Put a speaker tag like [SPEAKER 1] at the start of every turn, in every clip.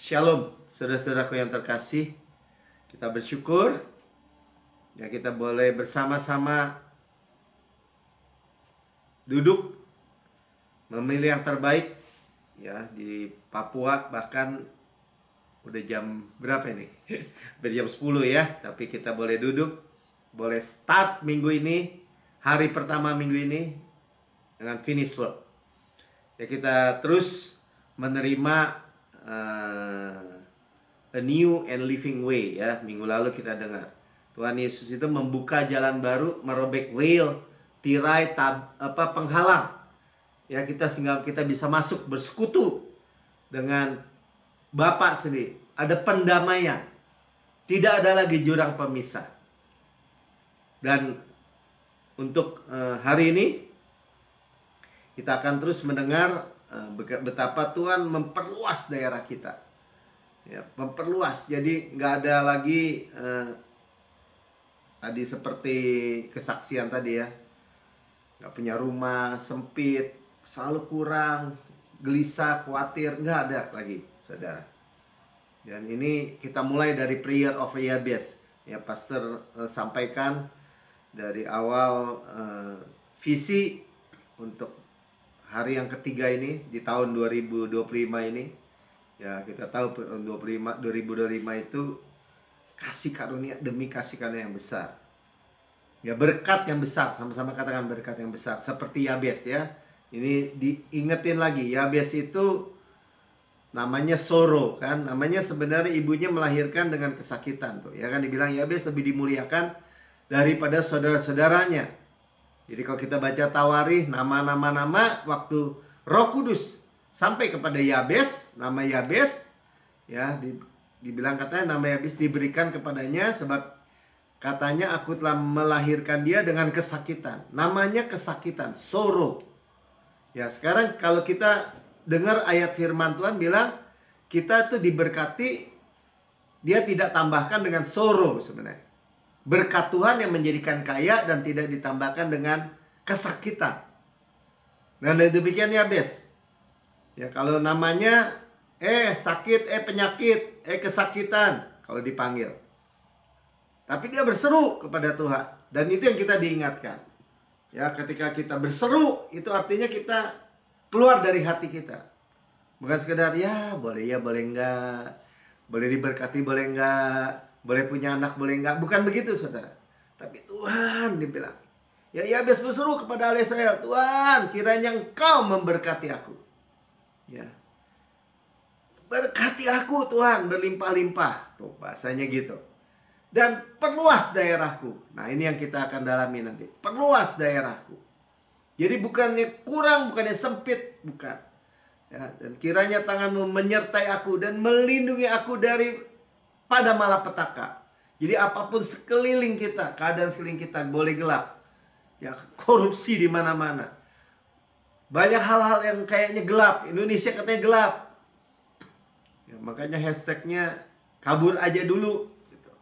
[SPEAKER 1] Shalom, saudara-saudaraku yang terkasih. Kita bersyukur ya kita boleh bersama-sama duduk memilih yang terbaik ya di Papua. Bahkan udah jam berapa ini? Jam 10 ya, tapi kita boleh duduk, boleh start minggu ini, hari pertama minggu ini dengan finish work. Ya, kita terus menerima a new and living way ya. Minggu lalu kita dengar Tuhan Yesus itu membuka jalan baru, merobek veil, tirai, penghalang ya kita, sehingga kita bisa masuk bersekutu dengan Bapa sendiri. Ada pendamaian, tidak ada lagi jurang pemisah. Dan untuk hari ini kita akan terus mendengar betapa Tuhan memperluas daerah kita ya, memperluas. Jadi nggak ada lagi tadi seperti kesaksian tadi ya, nggak punya rumah, sempit, selalu kurang, gelisah, khawatir. Nggak ada lagi, saudara. Dan ini kita mulai dari prayer of Yabes ya, pastor sampaikan dari awal visi untuk hari yang ketiga ini di tahun 2025 ini ya. Kita tahu 2025 itu kasih karunia demi kasih karunia yang besar ya, berkat yang besar. Sama-sama katakan berkat yang besar, seperti Yabes ya. Ini diingetin lagi, Yabes itu namanya sorrow kan, namanya sebenarnya ibunya melahirkan dengan kesakitan tuh ya kan. Dibilang Yabes lebih dimuliakan daripada saudara-saudaranya. Jadi kalau kita baca Tawarikh, nama-nama waktu Roh Kudus sampai kepada Yabes, nama Yabes ya, dibilang katanya nama Yabes diberikan kepadanya sebab katanya aku telah melahirkan dia dengan kesakitan. Namanya kesakitan, sorrow. Ya, sekarang kalau kita dengar ayat firman Tuhan bilang kita tuh diberkati, dia tidak tambahkan dengan sorrow sebenarnya. Berkat Tuhan yang menjadikan kaya dan tidak ditambahkan dengan kesakitan. Dan demikian Yabes. Ya, kalau namanya sakit, penyakit, kesakitan kalau dipanggil. Tapi dia berseru kepada Tuhan. Dan itu yang kita diingatkan. Ya, ketika kita berseru itu artinya kita keluar dari hati kita. Bukan sekedar ya boleh enggak, boleh diberkati boleh enggak, boleh punya anak boleh enggak. Bukan begitu, saudara. Tapi Tuhan dibilang ya, Yabes berseru kepada Allah Israel, Tuhan kiranya Engkau memberkati aku ya, berkati aku Tuhan berlimpah-limpah. Tuh bahasanya gitu. Dan perluas daerahku. Nah, ini yang kita akan dalami nanti. Perluas daerahku. Jadi bukannya kurang, bukannya sempit, bukan ya. Dan kiranya tanganmu menyertai aku dan melindungi aku pada malapetaka. Jadi apapun sekeliling kita, keadaan sekeliling kita boleh gelap ya, korupsi di mana-mana, banyak hal-hal yang kayaknya gelap. Indonesia katanya gelap ya, makanya hashtagnya kabur aja dulu gitu.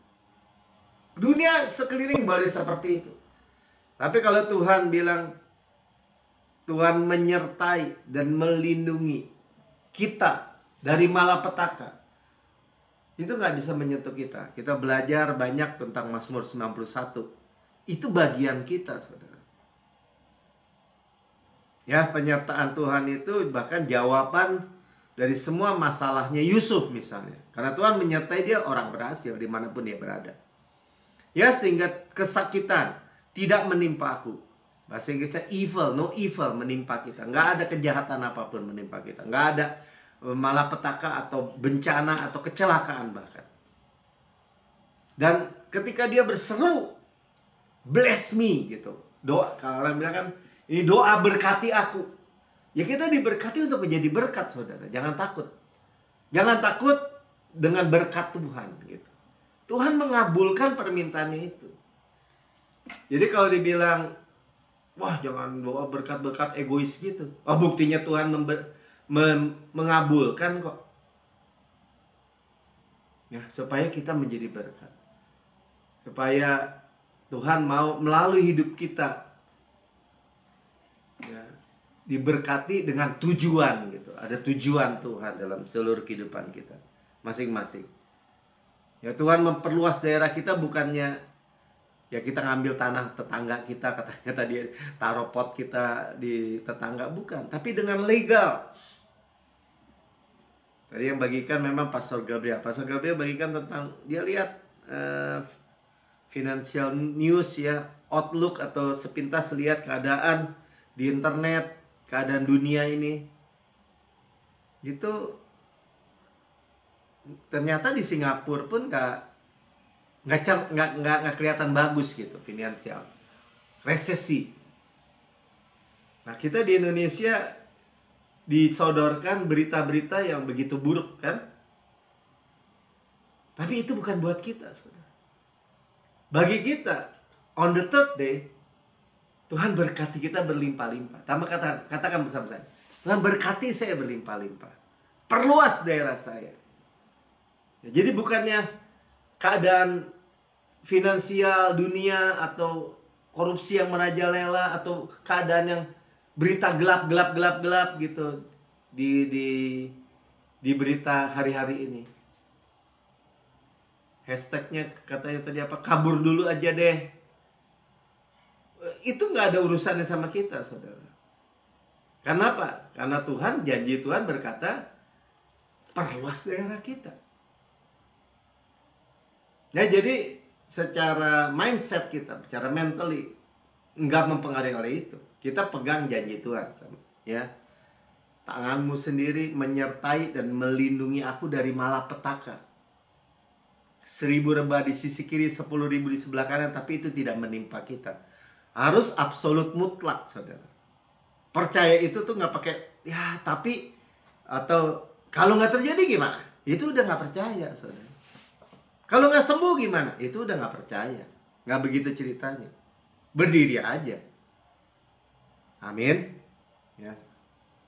[SPEAKER 1] Dunia sekeliling boleh seperti itu. Tapi kalau Tuhan bilang Tuhan menyertai dan melindungi kita dari malapetaka, itu nggak bisa menyentuh kita. Kita belajar banyak tentang Mazmur 91. Itu bagian kita, saudara. Ya, penyertaan Tuhan itu bahkan jawaban dari semua masalahnya Yusuf misalnya. Karena Tuhan menyertai dia, orang berhasil dimanapun dia berada. Ya, sehingga kesakitan tidak menimpa aku. Bahasa Inggrisnya evil, no evil menimpa kita. Nggak ada kejahatan apapun menimpa kita. Nggak ada malapetaka atau bencana atau kecelakaan bahkan. Dan ketika dia berseru, bless me gitu. Doa, kalau orang bilang kan ini doa berkati aku. Ya, kita diberkati untuk menjadi berkat, saudara. Jangan takut. Jangan takut dengan berkat Tuhan gitu. Tuhan mengabulkan permintaannya itu. Jadi kalau dibilang wah jangan doa berkat-berkat egois gitu. Oh, buktinya Tuhan mengabulkan kok. Ya, supaya kita menjadi berkat. Supaya Tuhan mau melalui hidup kita ya, diberkati dengan tujuan gitu. Ada tujuan Tuhan dalam seluruh kehidupan kita. masing-masing. Ya Tuhan memperluas daerah kita bukannya ya kita ngambil tanah tetangga kita, katanya tadi taruh pot kita di tetangga, bukan. Tapi dengan legal. Tadi yang bagikan memang Pastor Gabriel. Pastor Gabriel bagikan tentang, dia lihat financial news ya, outlook atau sepintas lihat keadaan di internet, keadaan dunia ini. Gitu. Ternyata di Singapura pun nggak kelihatan bagus gitu finansial, resesi. Nah kita di Indonesia disodorkan berita-berita yang begitu buruk kan, tapi itu bukan buat kita, saudara. Bagi kita on the third day Tuhan berkati kita berlimpah-limpah. Katakan bersama saya, Tuhan berkati saya berlimpah-limpah, perluas daerah saya. Jadi bukannya keadaan finansial dunia atau korupsi yang merajalela atau keadaan yang berita gelap gitu di berita hari-hari ini. Hashtagnya katanya tadi apa? Kabur dulu aja deh. Itu nggak ada urusannya sama kita, saudara. Karena apa? Karena Tuhan, janji Tuhan berkata, perluas daerah kita. Nah, jadi secara mindset kita, secara mentally nggak mempengaruhi oleh itu. Kita pegang janji Tuhan, ya. Tanganmu sendiri menyertai dan melindungi aku dari malapetaka. 1000 rebah di sisi kiri, 10.000 di sebelah kanan, tapi itu tidak menimpa kita. Harus absolut mutlak, saudara. Percaya itu tuh nggak pakai ya tapi atau kalau nggak terjadi gimana? Itu udah nggak percaya, saudara. Kalau nggak sembuh gimana? Itu udah nggak percaya. Nggak begitu ceritanya. Berdiri aja. Amin. Yes.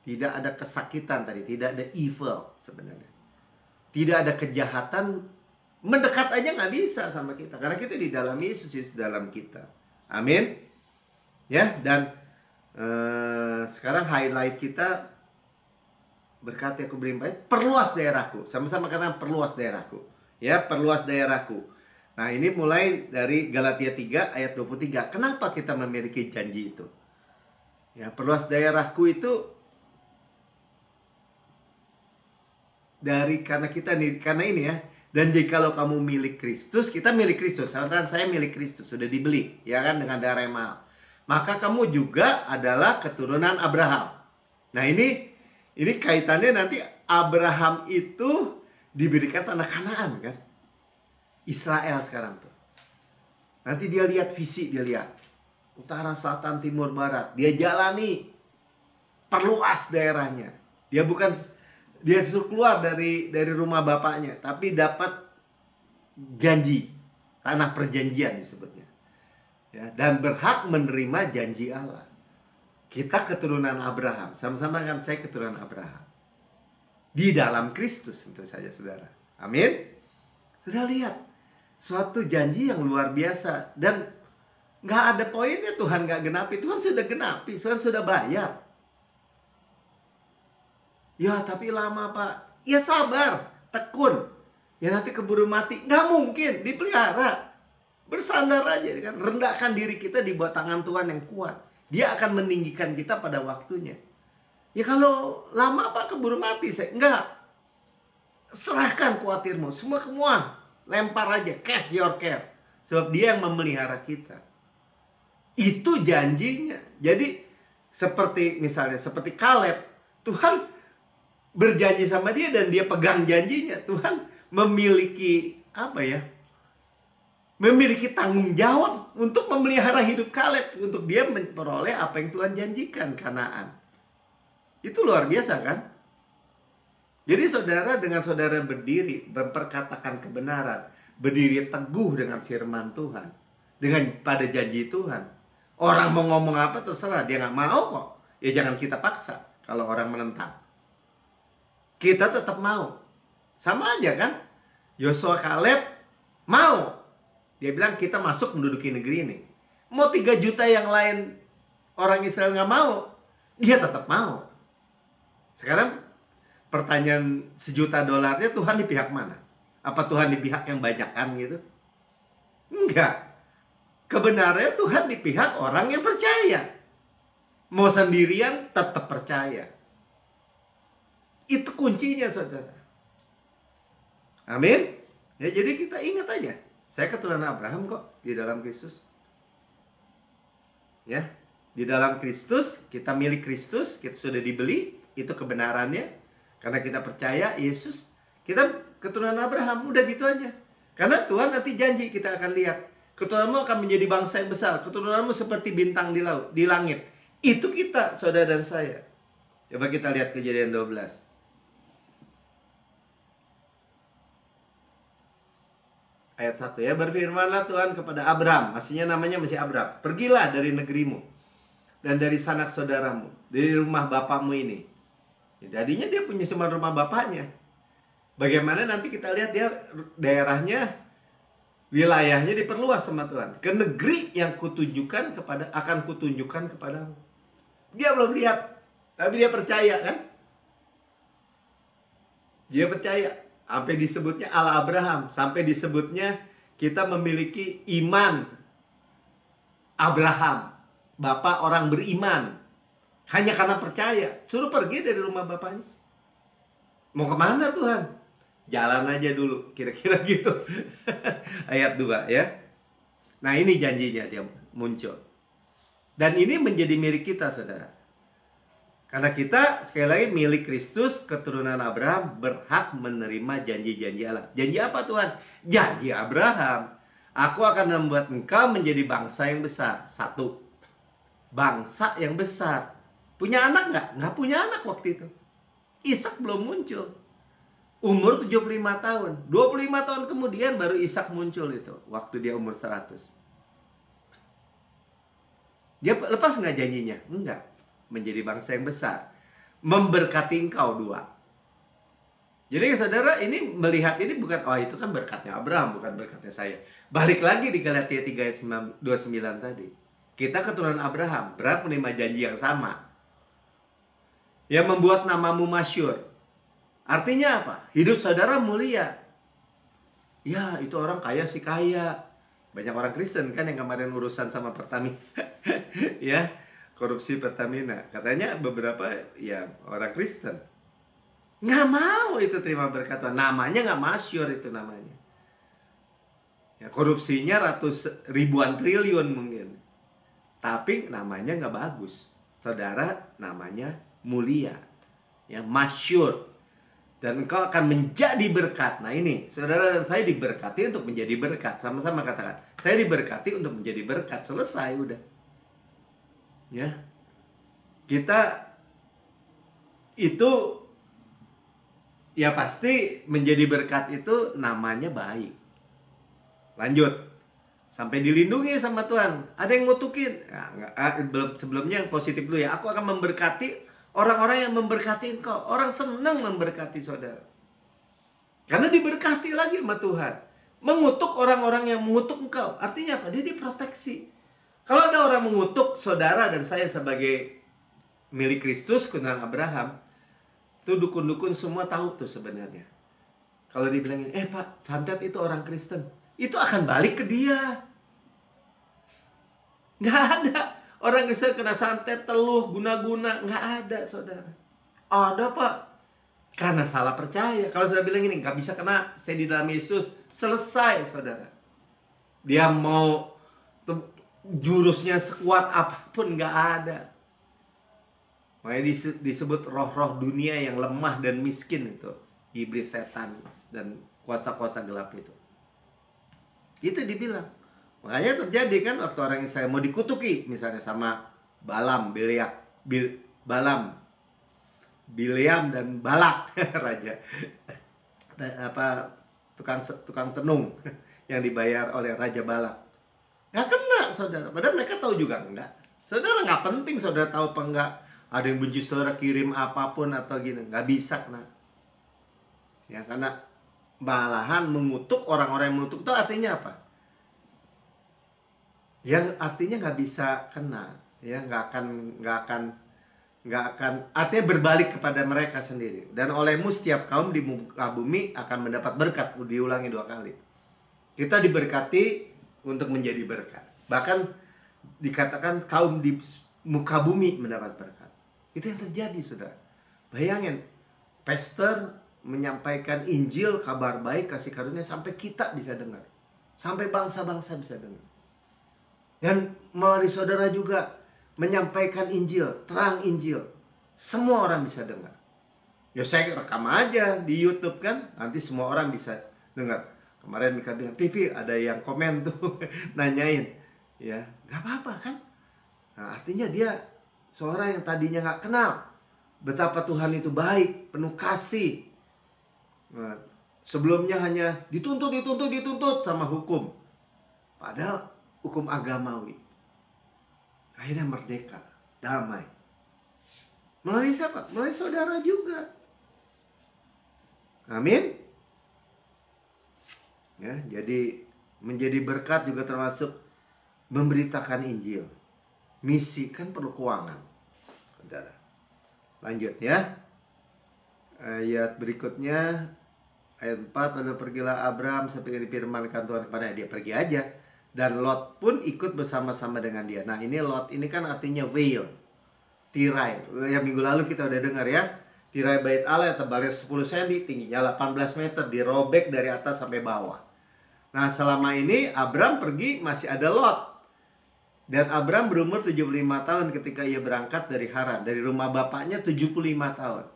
[SPEAKER 1] Tidak ada kesakitan tadi. Tidak ada evil sebenarnya. Tidak ada kejahatan. Mendekat aja nggak bisa sama kita. Karena kita di dalam Yesus, Yesus dalam kita. Amin. Ya. Dan sekarang highlight kita. Berkati aku berlimpah. Perluas daerahku. Sama-sama katakan perluas daerahku. Ya, perluas daerahku. Nah, ini mulai dari Galatia 3 ayat 23. Kenapa kita memiliki janji itu? Ya, perluas daerahku itu karena ini ya. Dan jikalau kamu milik Kristus, kita milik Kristus. Katakan saya milik Kristus, sudah dibeli, ya kan, dengan darah yang mahal. Maka kamu juga adalah keturunan Abraham. Nah, ini kaitannya nanti Abraham itu diberikan tanah Kanaan kan. Israel sekarang tuh. Nanti dia lihat visi, dia lihat utara, selatan, timur, barat. Dia jalani perluas daerahnya. Dia suruh keluar dari rumah bapaknya, tapi dapat janji, tanah perjanjian disebutnya. Ya, dan berhak menerima janji Allah. Kita keturunan Abraham. Sama-sama kan, saya keturunan Abraham. Di dalam Kristus tentu saja, saudara. Amin. Sudah lihat suatu janji yang luar biasa. Dan gak ada poinnya Tuhan gak genapi. Tuhan sudah genapi, Tuhan sudah bayar. Ya tapi lama Pak. Ya sabar, tekun. Ya nanti keburu mati. Gak mungkin, dipelihara. Bersandar aja kan. Rendahkan diri kita di bawah tangan Tuhan yang kuat. Dia akan meninggikan kita pada waktunya. Ya kalau lama Pak keburu mati saya. Enggak. Serahkan khawatirmu. Semua lempar aja. Cast your care. Sebab dia yang memelihara kita. Itu janjinya. Jadi seperti Kaleb. Tuhan berjanji sama dia dan dia pegang janjinya. Tuhan memiliki memiliki tanggung jawab untuk memelihara hidup Kaleb. Untuk dia memperoleh apa yang Tuhan janjikan, Kanaan. Itu luar biasa kan? Jadi saudara, dengan saudara berdiri, memperkatakan kebenaran, berdiri teguh dengan firman Tuhan, dengan pada janji Tuhan. Orang mau ngomong apa terserah, dia nggak mau kok. Ya jangan kita paksa kalau orang menentang. Kita tetap mau. Sama aja kan? Yosua Kaleb mau. Dia bilang kita masuk menduduki negeri ini. Mau 3 juta yang lain orang Israel nggak mau, dia tetap mau. Sekarang pertanyaan $1.000.000-nya, Tuhan di pihak mana? Apa Tuhan di pihak yang banyakan gitu? Enggak. Kebenarannya Tuhan di pihak orang yang percaya. Mau sendirian tetap percaya. Itu kuncinya, saudara. Amin. Ya, jadi kita ingat aja, saya keturunan Abraham kok di dalam Kristus. Ya, di dalam Kristus, kita milik Kristus, kita sudah dibeli, itu kebenarannya. Karena kita percaya Yesus, kita keturunan Abraham, udah gitu aja. Karena Tuhan nanti janji, kita akan lihat, keturunanmu akan menjadi bangsa yang besar, keturunanmu seperti bintang di laut, di langit. Itu kita, saudara dan saya. Coba kita lihat Kejadian 12. Ayat 1 ya, berfirmanlah Tuhan kepada Abram, namanya masih Abram, pergilah dari negerimu dan dari sanak saudaramu, dari rumah bapamu ini. Jadinya dia punya cuma rumah bapaknya. Bagaimana nanti kita lihat dia daerahnya, wilayahnya diperluas sama Tuhan. Ke negeri yang akan kutunjukkan kepadamu. Dia belum lihat, tapi dia percaya kan? Dia percaya. Sampai disebutnya Allah Abraham. Sampai disebutnya kita memiliki iman Abraham. Bapak orang beriman. Hanya karena percaya. Suruh pergi dari rumah bapaknya. Mau kemana Tuhan? Jalan aja dulu. Kira-kira gitu. Ayat 2 ya. Nah ini janjinya dia muncul. Dan ini menjadi milik kita, saudara. Karena kita sekali lagi milik Kristus, keturunan Abraham, berhak menerima janji-janji Allah. Janji apa Tuhan? Janji Abraham. Aku akan membuat engkau menjadi bangsa yang besar. 1. Bangsa yang besar. Punya anak nggak? Nggak punya anak waktu itu. Ishak belum muncul. Umur 75 tahun. 25 tahun kemudian baru Ishak muncul itu. Waktu dia umur 100. Dia lepas nggak janjinya? Enggak. Menjadi bangsa yang besar, memberkati engkau 2. Jadi saudara ini melihat ini bukan, oh itu kan berkatnya Abraham, bukan berkatnya saya. Balik lagi di Galatia 3 ayat 29 tadi. Kita keturunan Abraham, berhak menerima janji yang sama. Yang membuat namamu masyhur. Artinya apa? Hidup saudara mulia. Ya itu orang kaya sih kaya. Banyak orang Kristen kan yang kemarin urusan sama Pertamina. Ya, korupsi Pertamina. Katanya beberapa ya orang Kristen nggak mau itu terima berkat Tuhan. Namanya nggak masyhur itu namanya. Ya, korupsinya ribuan triliun mungkin. Tapi namanya nggak bagus. Saudara namanya mulia. Ya, masyhur. Dan engkau akan menjadi berkat. Nah ini, saudara dan saya diberkati untuk menjadi berkat. Sama-sama katakan, saya diberkati untuk menjadi berkat. Selesai udah. Ya, kita itu ya pasti menjadi berkat itu namanya baik. Lanjut, sampai dilindungi sama Tuhan. Ada yang ngutukin? Sebelumnya yang positif dulu ya. Aku akan memberkati orang-orang yang memberkati engkau. Orang senang memberkati saudara, karena diberkati lagi sama Tuhan. Mengutuk orang-orang yang mengutuk engkau, artinya apa? Dia diproteksi. Kalau ada orang mengutuk saudara dan saya sebagai milik Kristus, keturunan Abraham, tuh dukun-dukun semua tahu tuh sebenarnya. Kalau dibilangin, Pak, santet itu orang Kristen, itu akan balik ke dia. Nggak ada orang Kristen kena santet, teluh, guna-guna. Nggak ada, saudara. Ada, Pak. Karena salah percaya. Kalau sudah bilang ini, nggak bisa kena, saya di dalam Yesus. Selesai, saudara. Dia mau jurusnya sekuat apapun, nggak ada. Makanya disebut roh-roh dunia yang lemah dan miskin itu. Iblis, setan, dan kuasa-kuasa gelap itu. Itu dibilang. Makanya terjadi kan waktu orang Israel mau dikutuki. Misalnya sama Bileam dan Balak. Raja. Tukang tenung yang dibayar oleh Raja Balak. Nggak kena, saudara. Padahal mereka tahu juga enggak. Saudara nggak penting saudara tahu apa enggak. Ada yang benci saudara kirim apapun atau gini. Nggak bisa kena. Ya, karena malahan mengutuk, orang-orang yang mengutuk itu artinya apa? Yang artinya nggak bisa kena. Ya, nggak akan nggak akan, artinya berbalik kepada mereka sendiri. Dan olehmu setiap kaum di muka bumi akan mendapat berkat. Diulangi 2 kali. Kita diberkati untuk menjadi berkat. Bahkan dikatakan kaum di muka bumi mendapat berkat. Itu yang terjadi, saudara. Bayangin, pastor menyampaikan Injil, kabar baik, kasih karunia, sampai kita bisa dengar, sampai bangsa-bangsa bisa dengar. Dan melalui saudara juga menyampaikan Injil, terang Injil, semua orang bisa dengar. Ya saya rekam aja di YouTube kan, nanti semua orang bisa dengar. Kemarin Mika bilang, Pipi ada yang komen tuh nanyain, ya nggak apa-apa kan? Nah, artinya dia seorang yang tadinya nggak kenal betapa Tuhan itu baik, penuh kasih. Nah, sebelumnya hanya dituntut sama hukum, padahal hukum agamawi. Akhirnya merdeka, damai. Melalui siapa? Melalui saudara juga. Amin. Ya, jadi menjadi berkat juga termasuk memberitakan Injil. Misi kan perlu keuangan, saudara. Lanjut ya. Ayat berikutnya, ayat 4, lalu pergilah Abram seperti difirmankan Tuhan kepadanya. Dia pergi aja. Dan Lot pun ikut bersama-sama dengan dia. Nah ini Lot ini kan artinya veil, tirai. Yang minggu lalu kita udah dengar ya. Tirai bait Allah yang tebalnya 10 cm, tingginya 18 meter, dirobek dari atas sampai bawah. Nah selama ini Abram pergi masih ada Lot. Dan Abram berumur 75 tahun ketika ia berangkat dari Haran. Dari rumah bapaknya 75 tahun.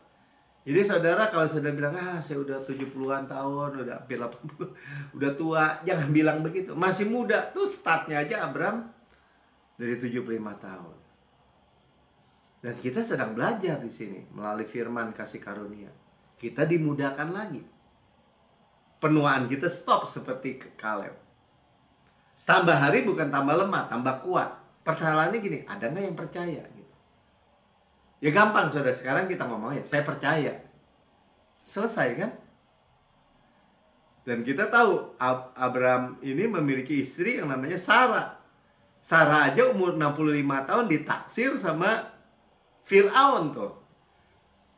[SPEAKER 1] Jadi saudara kalau sudah bilang, saya udah 70-an tahun, udah hampir 80, udah tua, jangan bilang begitu. Masih muda, tuh startnya aja Abram dari 75 tahun. Dan kita sedang belajar di sini melalui firman kasih karunia. Kita dimudahkan lagi. Penuaan kita stop seperti Kaleb. Tambah hari bukan tambah lemah, tambah kuat. Pertanyaannya gini, ada nggak yang percaya? Ya gampang saudara, sekarang kita ngomong ya, saya percaya. Selesai kan? Dan kita tahu Abram ini memiliki istri yang namanya Sarah. Sarah aja umur 65 tahun ditaksir sama Fir'aun tuh.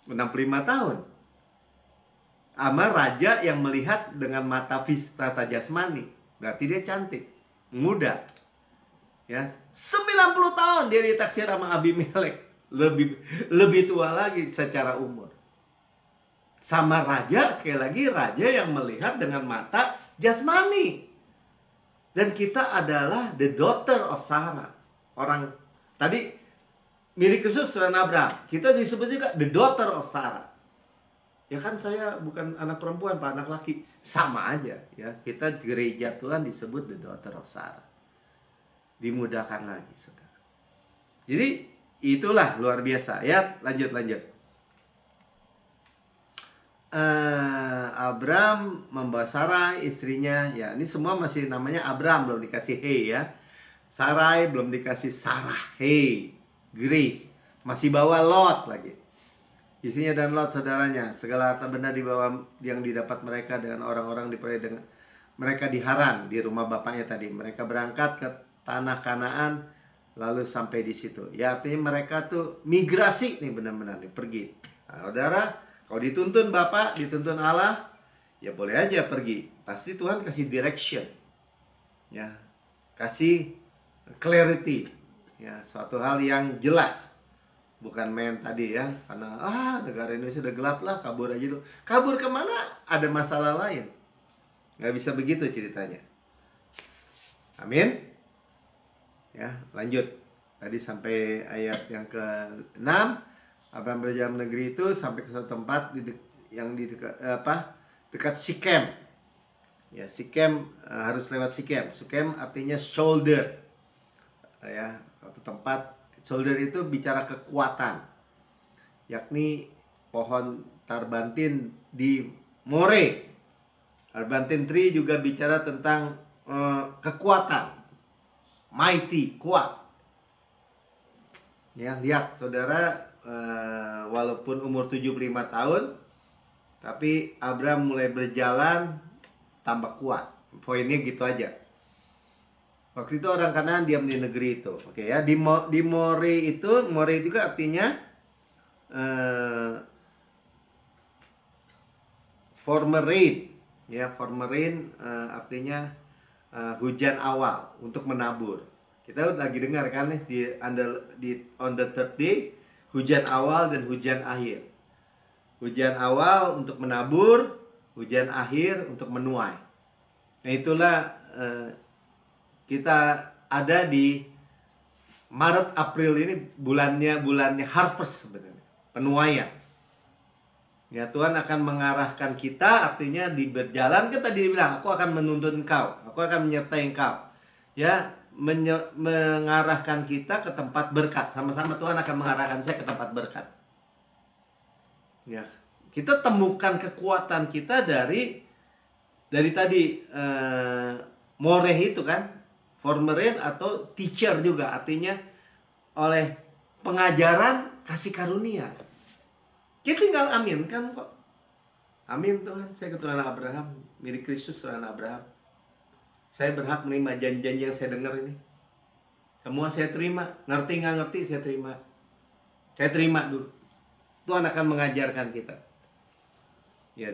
[SPEAKER 1] 65 tahun. Sama raja yang melihat dengan mata jasmani. Berarti dia cantik, muda. Ya, 90 tahun dia ditaksir sama Abimelek. Lebih tua lagi secara umur. Sama raja, sekali lagi raja yang melihat dengan mata jasmani. Dan kita adalah the daughter of Sarah. Orang tadi milik khusus Tuhan Abraham. Kita disebut juga the daughter of Sarah. Ya kan saya bukan anak perempuan, Pak, anak laki. Sama aja ya. Kita gereja Tuhan disebut the daughter of Sarah. Dimudahkan lagi, saudara. Jadi itulah luar biasa ya. Lanjut. Abram membawa Sarai istrinya. Ya ini semua masih namanya Abram, belum dikasih He ya. Sarai belum dikasih Sarah, He, Grace. Masih bawa Lot lagi. Isinya dan Lot saudaranya. Segala harta benda dibawa yang didapat mereka dengan orang-orang diperoleh dengan mereka di Haran, di rumah bapaknya tadi. Mereka berangkat ke tanah Kanaan. Lalu sampai di situ. Ya artinya mereka tuh migrasi nih, benar-benar nih, pergi. Nah, saudara, kalau dituntun Bapak, dituntun Allah, ya boleh aja pergi. Pasti Tuhan kasih direction. Ya, kasih clarity. Ya, suatu hal yang jelas. Bukan main tadi ya, karena negara Indonesia udah gelap lah, kabur aja dulu. Kabur kemana? Ada masalah lain. Nggak bisa begitu ceritanya. Amin. Ya, lanjut. Tadi sampai ayat yang ke-6. Abram berjalan negeri itu sampai ke suatu tempat yang di dekat Sikem. Ya, Sikem harus lewat Sikem. Sikem artinya shoulder. Ya, suatu tempat. Shoulder itu bicara kekuatan. Yakni pohon tarbantin di More. Tarbantin tree juga bicara tentang kekuatan. Mighty, kuat. Ya, lihat saudara, walaupun umur 75 tahun, tapi Abram mulai berjalan tambah kuat. Poinnya gitu aja. Waktu itu orang Kanaan diam di negeri itu. Oke ya, di More itu juga artinya eh, former rain, ya former rain artinya hujan awal untuk menabur. Kita lagi dengar kan nih on the third day, hujan awal dan hujan akhir. Hujan awal untuk menabur, hujan akhir untuk menuai. Nah itulah kita ada di Maret April ini bulannya harvest sebenarnya, penuaian. Ya Tuhan akan mengarahkan kita, artinya di berjalan, kan tadi dibilang aku akan menuntun engkau, aku akan menyertai engkau. Ya, mengarahkan kita ke tempat berkat. Sama-sama Tuhan akan mengarahkan saya ke tempat berkat. Ya, kita temukan kekuatan kita dari tadi moreh itu kan, formerin atau teacher juga, artinya oleh pengajaran kasih karunia. Kita tinggal amin kan kok. Amin Tuhan, saya keturunan Abraham, mirip Kristus keturunan Abraham. Saya berhak menerima janji-janji yang saya dengar ini. Semua saya terima, ngerti nggak ngerti saya terima. Saya terima dulu. Tuhan akan mengajarkan kita. Ya,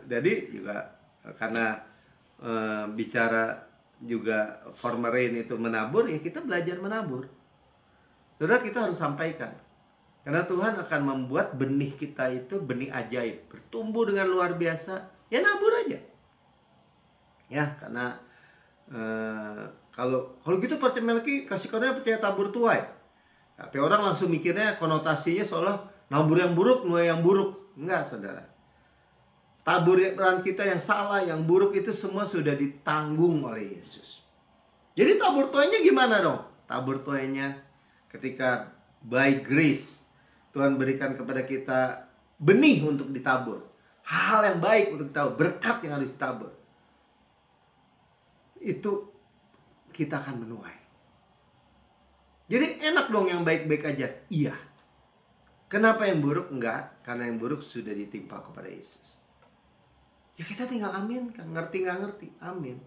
[SPEAKER 1] jadi juga karena bicara juga formerin itu menabur, ya kita belajar menabur. Saudara, kita harus sampaikan. Karena Tuhan akan membuat benih kita itu benih ajaib, bertumbuh dengan luar biasa. Ya nabur aja. Ya, karena kalau gitu percaya lagi kasih karunia percaya tabur tuai. Tapi orang langsung mikirnya konotasinya seolah nabur yang buruk, nuai yang buruk. Enggak, saudara. Taburan kita yang salah, yang buruk itu semua sudah ditanggung oleh Yesus. Jadi tabur tuainya gimana dong? Tabur tuainya ketika by grace Tuhan berikan kepada kita benih untuk ditabur, hal yang baik untuk ditabur, berkat yang harus ditabur. Itu kita akan menuai. Jadi enak dong yang baik-baik aja. Iya. Kenapa yang buruk? Enggak. Karena yang buruk sudah ditimpa kepada Yesus. Ya kita tinggal amin kan. Ngerti nggak ngerti? Amin.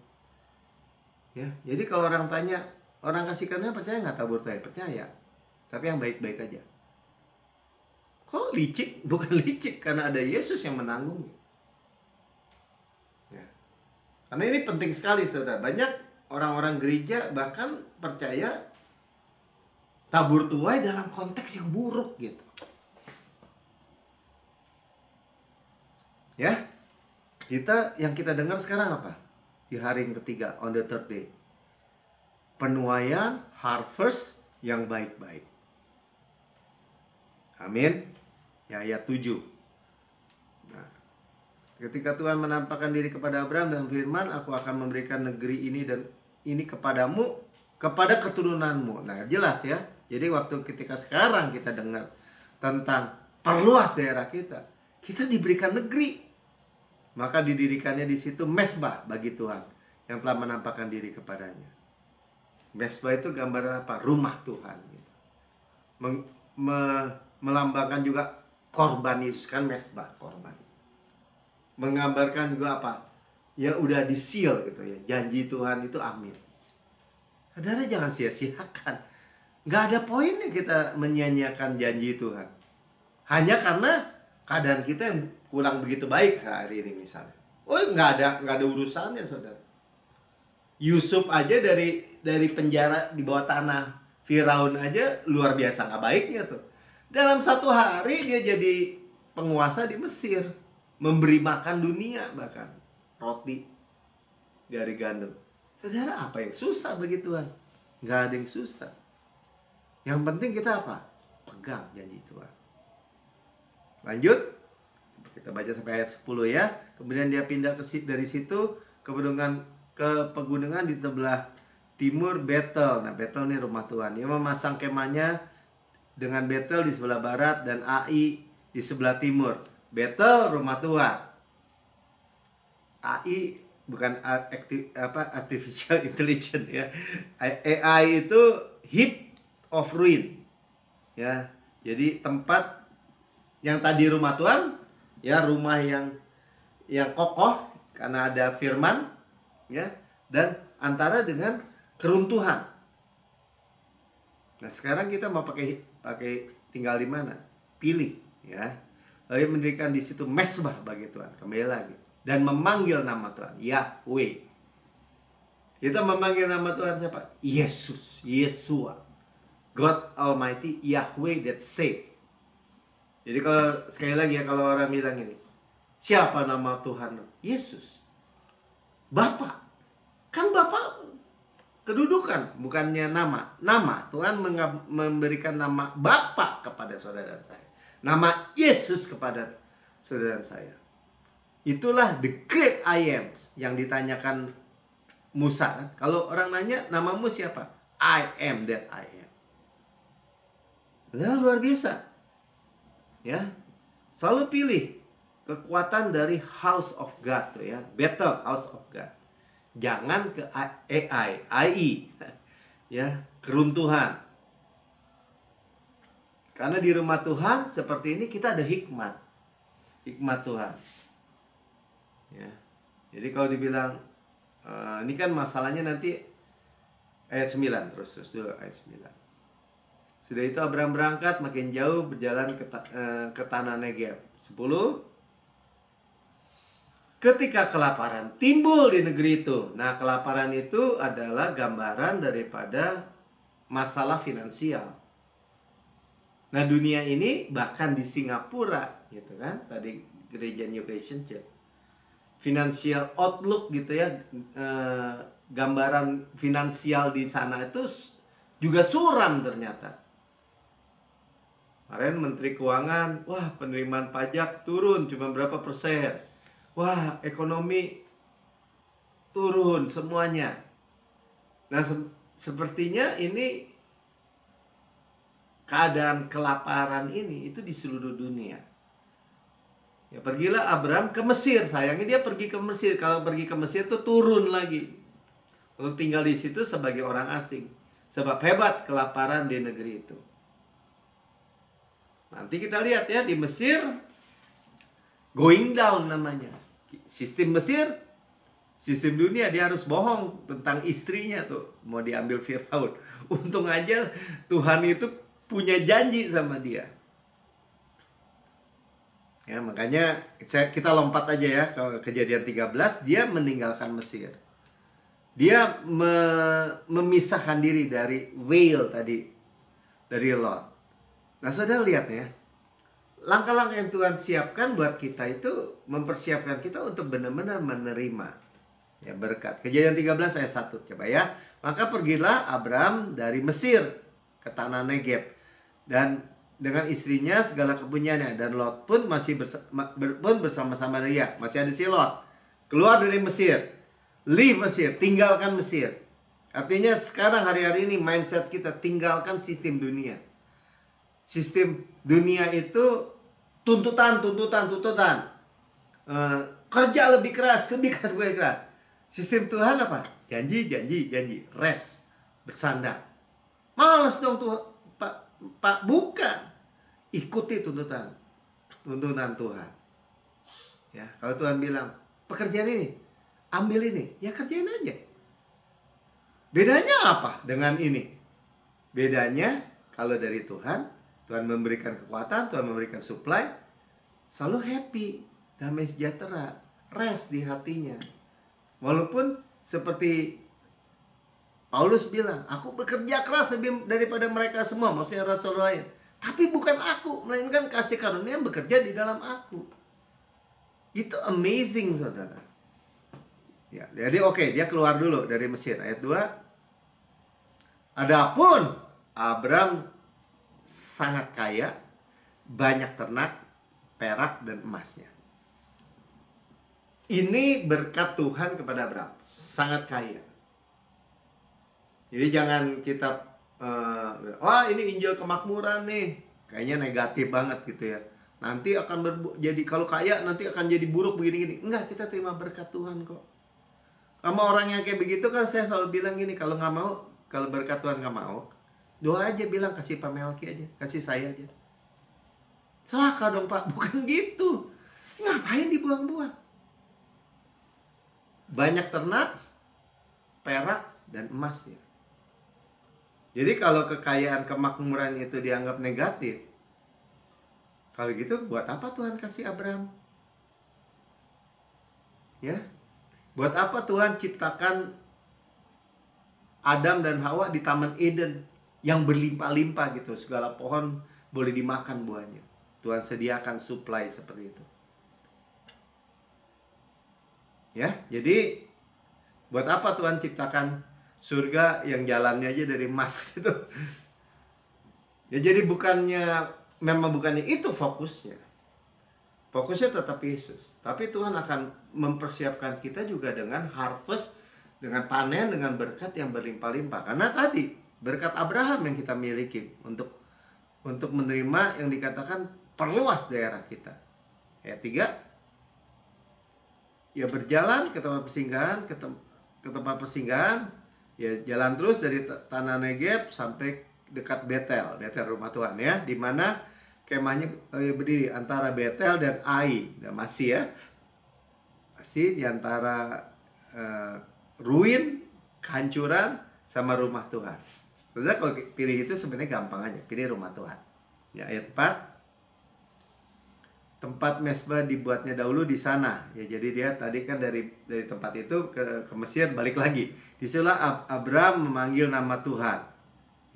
[SPEAKER 1] Ya. Jadi kalau orang tanya, orang kasih karunia percaya nggak tabur tuai? Percaya. Tapi yang baik-baik aja. Kok licik? Bukan licik, karena ada Yesus yang menanggungnya. Ya. Karena ini penting sekali, saudara. Banyak orang-orang gereja bahkan percaya tabur tuai dalam konteks yang buruk gitu. Ya, yang kita dengar sekarang apa? Di hari yang ketiga, on the third day. Penuaian, harvest yang baik-baik. Amin. Ya, ayat 7. Nah, ketika Tuhan menampakkan diri kepada Abraham dan firman, aku akan memberikan negeri ini dan ini kepadamu, kepada keturunanmu. Nah, jelas ya. Jadi ketika sekarang kita dengar tentang perluas daerah kita diberikan negeri. Maka didirikannya di situ mesbah bagi Tuhan yang telah menampakkan diri kepadanya. Mesbah itu gambaran apa? Rumah Tuhan. Gitu. Melambangkan juga korban Yesus, kan mesbah korban. Menggambarkan juga apa? Ya udah di-seal gitu ya. Janji Tuhan itu amin. Saudara jangan sia-siakan. Gak ada poinnya kita menyia-nyiakan janji Tuhan. Hanya karena keadaan kita yang kurang begitu baik hari ini misalnya. Oh gak ada urusannya, saudara. Yusuf aja dari penjara di bawah tanah Firaun aja luar biasa gak baiknya tuh. Dalam satu hari dia jadi penguasa di Mesir, memberi makan dunia bahkan roti dari gandum. Saudara, apa yang susah bagi Tuhan? Gak ada yang susah. Yang penting kita apa? Pegang janji Tuhan. Lanjut. Kita baca sampai ayat 10 ya. Kemudian dia pindah dari situ ke pegunungan di sebelah timur Betel. Nah, Betel ini rumah Tuhan. Dia memasang kemahnya dengan Betel di sebelah barat dan Ai di sebelah timur. Betel rumah Tuhan. AI bukan artificial intelligence ya. AI itu heap of ruin. Ya. Jadi tempat yang tadi rumah Tuhan, ya rumah yang kokoh karena ada firman, ya, dan antara dengan keruntuhan. Nah, sekarang kita mau pakai tinggal di mana? Pilih. ya. Lalu mendirikan di situ mesbah bagi Tuhan, kembali lagi, dan memanggil nama Tuhan, Yahweh. Kita memanggil nama Tuhan siapa? Yesus, Yesua, God Almighty, Yahweh that save. Jadi kalau sekali lagi ya, kalau orang bilang ini, siapa nama Tuhan? Yesus, Bapa. Kan Bapa kedudukan, bukannya nama. Nama, Tuhan memberikan nama Bapa kepada saudara dan saya, nama Yesus kepada saudara dan saya. Itulah the great I am yang ditanyakan Musa kan? Kalau orang nanya, namamu siapa? I am that I am. Benar, luar biasa. Ya, selalu pilih kekuatan dari house of God tuh ya, Bethel, house of God. Jangan ke AI, ya, keruntuhan. Karena di rumah Tuhan seperti ini kita ada hikmat Tuhan. Ya, jadi kalau dibilang ini kan masalahnya nanti ayat 9 terus dulu ayat 9. Sudah itu Abraham berangkat makin jauh berjalan ke tanah Negeb. 10. Ketika kelaparan timbul di negeri itu. Nah, kelaparan itu adalah gambaran daripada masalah finansial. Nah, dunia ini bahkan di Singapura gitu kan, tadi gereja New Creation Church, financial outlook gitu ya, gambaran finansial di sana itu juga suram ternyata. Kemarin Menteri Keuangan, wah penerimaan pajak turun cuma berapa persen. Wah ekonomi turun semuanya. Nah sepertinya ini keadaan kelaparan ini itu di seluruh dunia. Ya pergilah Abraham ke Mesir, sayangnya dia pergi ke Mesir. Kalau pergi ke Mesir itu turun lagi untuk tinggal di situ sebagai orang asing. Sebab hebat kelaparan di negeri itu. Nanti kita lihat ya di Mesir going down namanya. Sistem Mesir, sistem dunia, dia harus bohong tentang istrinya tuh, mau diambil Firaun. Untung aja Tuhan itu punya janji sama dia. Ya, makanya kita lompat aja ya ke Kejadian 13, dia meninggalkan Mesir. Dia memisahkan diri dari Whale tadi, dari Lot. Nah, saudara lihat ya, langkah-langkah yang Tuhan siapkan buat kita itu mempersiapkan kita untuk benar-benar menerima ya berkat. Kejadian 13 ayat 1, coba ya. Maka pergilah Abraham dari Mesir ke tanah Negeb dan dengan istrinya segala kepunyaannya, dan Lot pun masih bersama-sama dia. Masih ada si Lot. Keluar dari Mesir, leave Mesir, tinggalkan Mesir. Artinya sekarang hari-hari ini mindset kita tinggalkan sistem dunia. Sistem dunia itu tuntutan. Kerja lebih keras. Sistem Tuhan apa? Janji. Rest. Bersandar. Males dong Tuhan. Pak, bukan. Ikuti tuntutan Tuhan. Ya, kalau Tuhan bilang, pekerjaan ini, ambil ini, ya kerjain aja. Bedanya apa dengan ini? Bedanya kalau dari Tuhan memberikan kekuatan, Tuhan memberikan supply, selalu happy, damai sejahtera, rest di hatinya. Walaupun seperti Paulus bilang, aku bekerja keras lebih daripada mereka semua, maksudnya rasul lain. Tapi bukan aku, melainkan kasih karunia yang bekerja di dalam aku. Itu amazing, saudara. Ya, jadi oke, dia keluar dulu dari Mesir. Ayat 2. Adapun Abraham sangat kaya, banyak ternak, perak dan emasnya. Ini berkat Tuhan kepada Abraham, sangat kaya. Jadi jangan kita wah ini Injil kemakmuran nih, kayaknya negatif banget gitu ya. Nanti akan jadi kalau kaya nanti akan jadi buruk begini-gini. Enggak, kita terima berkat Tuhan kok. Sama orang yang kayak begitu kan saya selalu bilang gini, kalau nggak mau, kalau berkat Tuhan nggak mau, doa aja, bilang kasih Pak Melki aja, kasih saya aja. Celaka dong Pak, bukan gitu. Ngapain dibuang-buang? Banyak ternak, perak dan emas ya. Jadi kalau kekayaan kemakmuran itu dianggap negatif, Kalau gitu buat apa Tuhan kasih Abraham? Ya, buat apa Tuhan ciptakan Adam dan Hawa di Taman Eden yang berlimpah-limpah gitu, segala pohon boleh dimakan buahnya. Tuhan sediakan supply seperti itu. Ya, jadi buat apa Tuhan ciptakan surga yang jalannya aja dari emas gitu? Ya jadi memang bukannya itu fokusnya. Fokusnya tetap Yesus. Tapi Tuhan akan mempersiapkan kita juga dengan harvest, dengan panen, dengan berkat yang berlimpah-limpah. Karena tadi berkat Abraham yang kita miliki untuk menerima yang dikatakan perluas daerah kita. Ayat 3, ya berjalan ke tempat persinggahan, ke tempat persinggahan, ya jalan terus dari tanah Negeb sampai dekat Betel rumah Tuhan ya, di mana kemahnya berdiri antara Betel dan Ai. Dan masih di antara ruin, kehancuran sama rumah Tuhan. Saudara kalau pilih itu sebenarnya gampang aja, pilih rumah Tuhan. Ya, ayat 4. Tempat mesbah dibuatnya dahulu di sana. Ya, jadi dia tadi kan dari tempat itu ke Mesir balik lagi. Disitulah Abraham memanggil nama Tuhan.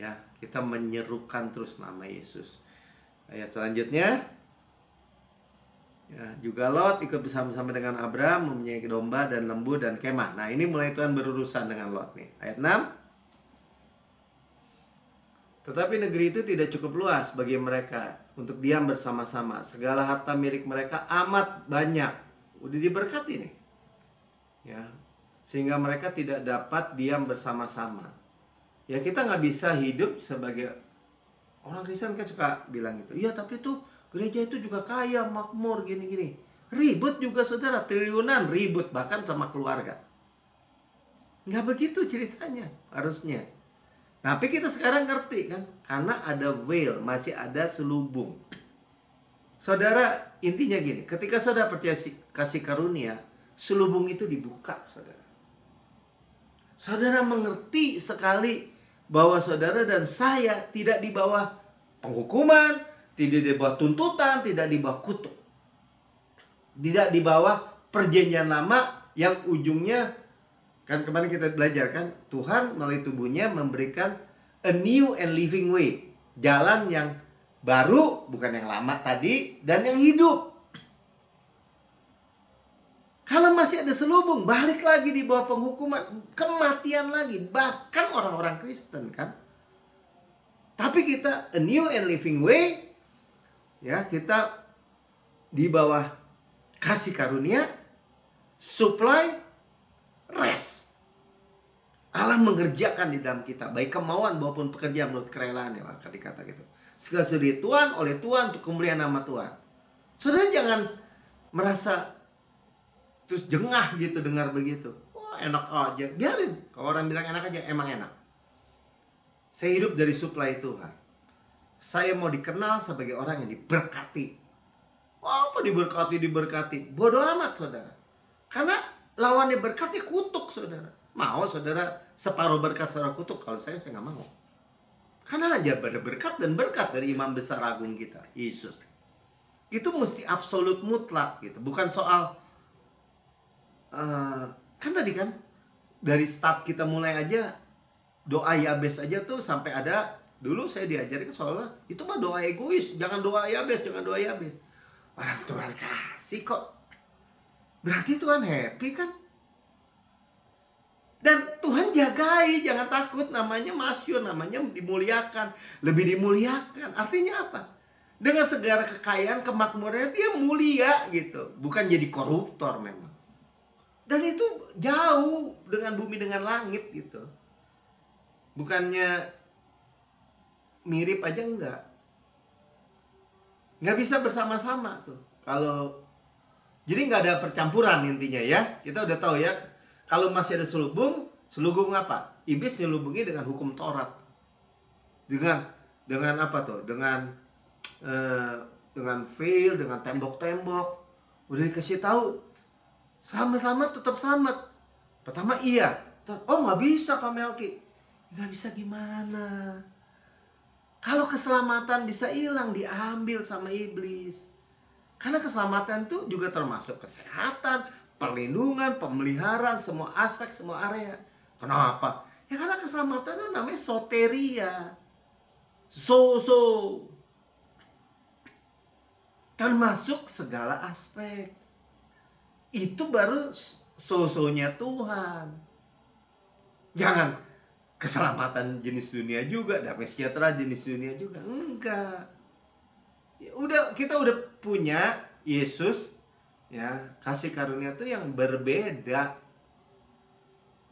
[SPEAKER 1] Ya, kita menyerukan terus nama Yesus. Ayat selanjutnya, ya, juga Lot ikut bersama-sama dengan Abraham mempunyai domba dan lembu dan kemah. Nah, ini mulai Tuhan berurusan dengan Lot nih. Ayat 6. Tetapi negeri itu tidak cukup luas bagi mereka untuk diam bersama-sama. Segala harta milik mereka amat banyak. Udah diberkati nih. Ya, sehingga mereka tidak dapat diam bersama-sama. Ya, kita nggak bisa hidup sebagai orang Kristen kan suka bilang gitu. Iya, tapi tuh gereja itu juga kaya, makmur, gini-gini. Ribut juga saudara, triliunan ribut bahkan sama keluarga. Nggak begitu ceritanya harusnya. Tapi kita sekarang ngerti kan, karena ada veil, masih ada selubung. Saudara, intinya gini, ketika saudara percaya kasih karunia, selubung itu dibuka, saudara. Saudara mengerti sekali bahwa saudara dan saya tidak di bawah penghukuman, tidak di bawah tuntutan, tidak di bawah kutuk. Tidak di bawah perjanjian lama yang ujungnya, kan kemarin kita belajar kan, Tuhan melalui tubuhnya memberikan a new and living way. Jalan yang baru, bukan yang lama tadi, dan yang hidup. Kalau masih ada selubung, balik lagi di bawah penghukuman, kematian lagi. Bahkan orang-orang Kristen kan. Tapi kita a new and living way, ya, kita di bawah kasih karunia, supply, rest. Allah mengerjakan di dalam kita, baik kemauan maupun pekerjaan menurut kerelaan, ya akan dikata gitu. Segala sesuatu Tuhan, oleh Tuhan, untuk kemuliaan nama Tuhan. Saudara jangan merasa terus jengah gitu dengar begitu. Wah, enak aja. Biarin. Kalau orang bilang enak aja, emang enak. Saya hidup dari suplai Tuhan. Saya mau dikenal sebagai orang yang diberkati. Apa diberkati? Bodoh amat, saudara. Karena lawannya berkati kutuk, saudara. Mau saudara separuh berkat separuh kutuk? Kalau saya nggak mau. Karena aja ada berkat dan berkat dari imam besar agung kita, Yesus. Itu mesti absolut mutlak gitu. Bukan soal kan tadi kan dari start kita mulai aja doa Yabes aja tuh sampai ada. Dulu saya diajarin soalnya itu mah doa egois, jangan doa Yabes, jangan doa Yabes. Orang Tuhan kasih kok, berarti Tuhan happy kan. Dan Tuhan jagai, jangan takut. Namanya masyhur, namanya dimuliakan, lebih dimuliakan. Artinya apa? Dengan segala kekayaan, kemakmurannya dia mulia gitu, bukan jadi koruptor memang. Dan itu jauh dengan bumi dengan langit gitu. Bukannya mirip aja enggak. Nggak bisa bersama-sama tuh. Jadi nggak ada percampuran intinya ya. Kita udah tahu ya. Kalau masih ada selubung apa? Iblis nyelubungi dengan hukum Taurat. Dengan apa tuh? Dengan veil, dengan tembok-tembok. Udah dikasih tahu. Sama-sama tetap selamat. Pertama iya. Oh nggak bisa Pak Melki. Nggak bisa gimana? Kalau keselamatan bisa hilang, diambil sama iblis. Karena keselamatan itu juga termasuk kesehatan, perlindungan, pemeliharaan, semua aspek, semua area. Kenapa? Ya karena keselamatan itu namanya soteria. So. Termasuk segala aspek. Itu baru so-nya Tuhan. Jangan keselamatan jenis dunia juga, damai sejahtera jenis dunia juga. Enggak. Ya, kita udah punya Yesus, ya, kasih karunia itu yang berbeda.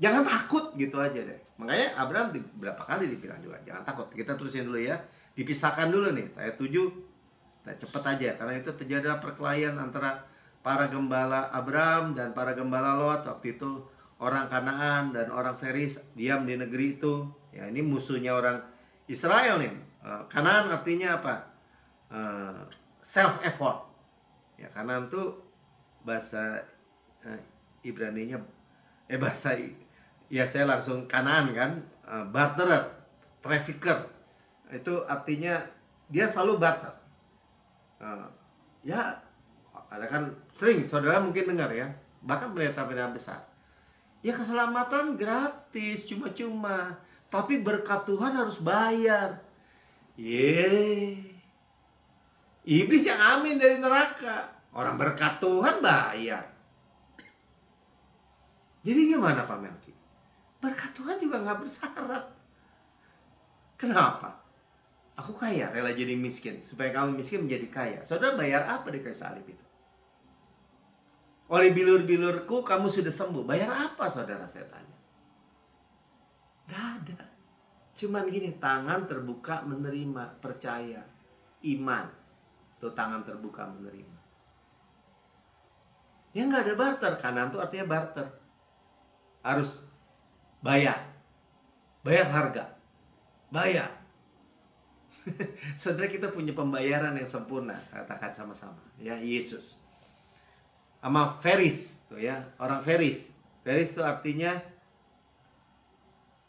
[SPEAKER 1] Jangan takut gitu aja deh. Makanya Abraham berapa kali dibilang juga jangan takut. Kita terusin dulu ya. Dipisahkan dulu nih ayat 7. Nah, cepet aja karena itu terjadi perkelahian antara para gembala Abraham dan para gembala Lot. Waktu itu orang Kanaan dan orang Feris diam di negeri itu. Ya, ini musuhnya orang Israel nih. Kanaan artinya apa? Self effort. Ya, Kanaan itu bahasa Ibraninya bahasa ya saya langsung Kanaan kan, barterer, trafficker. Itu artinya dia selalu barter. Ya, ada kan sering saudara mungkin dengar ya, bahkan pendeta-pendeta besar. Ya keselamatan gratis, cuma-cuma. Tapi berkat Tuhan harus bayar. Iblis yang amin dari neraka. Orang berkat Tuhan bayar. Jadi gimana Pak Melki? Berkat Tuhan juga gak bersyarat. Kenapa? Aku kaya, rela jadi miskin. Supaya kamu miskin menjadi kaya. Saudara bayar apa di kayu salib itu? Oleh bilur-bilurku kamu sudah sembuh. Bayar apa saudara, saya tanya? Gak ada. Cuman gini, tangan terbuka menerima, percaya, iman. Tuh tangan terbuka menerima. Ya gak ada barter. Kanan tuh artinya barter. Harus bayar. Bayar harga. Bayar. Saudara, kita punya pembayaran yang sempurna. Saya katakan sama-sama. Ya, Yesus. Sama Feris tuh ya, orang Feris. Feris itu artinya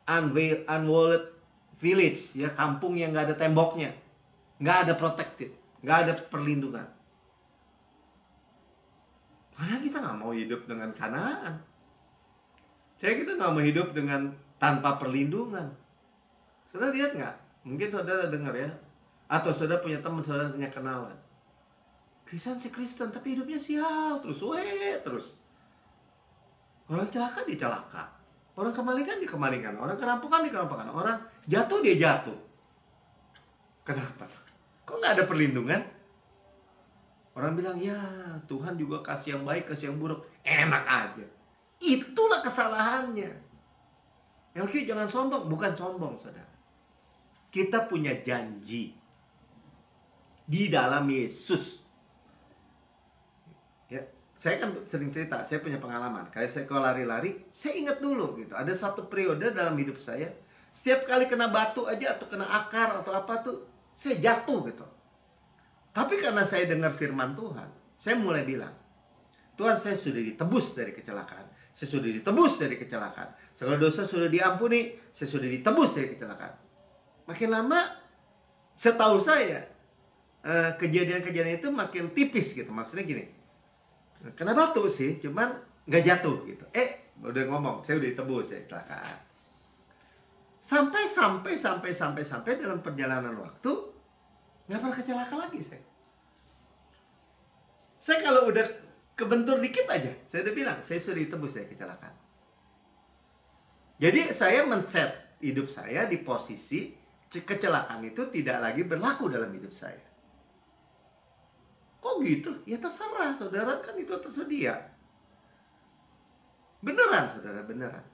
[SPEAKER 1] unwalled village, ya, kampung yang nggak ada temboknya, nggak ada protected, nggak ada perlindungan. Karena kita nggak mau hidup dengan Kanaan. Kita nggak mau hidup dengan tanpa perlindungan. Saudara lihat nggak? Mungkin saudara dengar ya, atau saudara punya teman, saudara punya kenalan. Kristen si Kristen, tapi hidupnya sial terus, terus. Orang celaka dicelaka, orang kemalingan dikemalingan, orang kerampokan dikerampokan, orang jatuh dia jatuh. Kenapa? Kok nggak ada perlindungan? Orang bilang ya Tuhan juga kasih yang baik, kasih yang buruk, enak aja. Itulah kesalahannya. Elki jangan sombong, bukan sombong saudara. Kita punya janji di dalam Yesus. Ya, saya kan sering cerita, saya punya pengalaman. Kayak saya kalau lari-lari, saya ingat dulu gitu. Ada satu periode dalam hidup saya, setiap kali kena batu aja atau kena akar atau apa tuh, saya jatuh gitu. Tapi karena saya dengar firman Tuhan, saya mulai bilang, Tuhan, saya sudah ditebus dari kecelakaan. Saya sudah ditebus dari kecelakaan. Segala dosa sudah diampuni, saya sudah ditebus dari kecelakaan. Makin lama, setahu saya, kejadian-kejadian itu makin tipis gitu. Maksudnya gini, kena batu sih, cuman nggak jatuh gitu. Udah ngomong, saya udah ditebus ya kecelakaan. Sampai dalam perjalanan waktu nggak pernah kecelakaan lagi saya. Saya kalau udah kebentur dikit aja, saya udah bilang saya sudah ditebus dari kecelakaan. Jadi saya men-set hidup saya di posisi kecelakaan itu tidak lagi berlaku dalam hidup saya. Kok gitu? Ya terserah, saudara, kan itu tersedia. Beneran, saudara, beneran.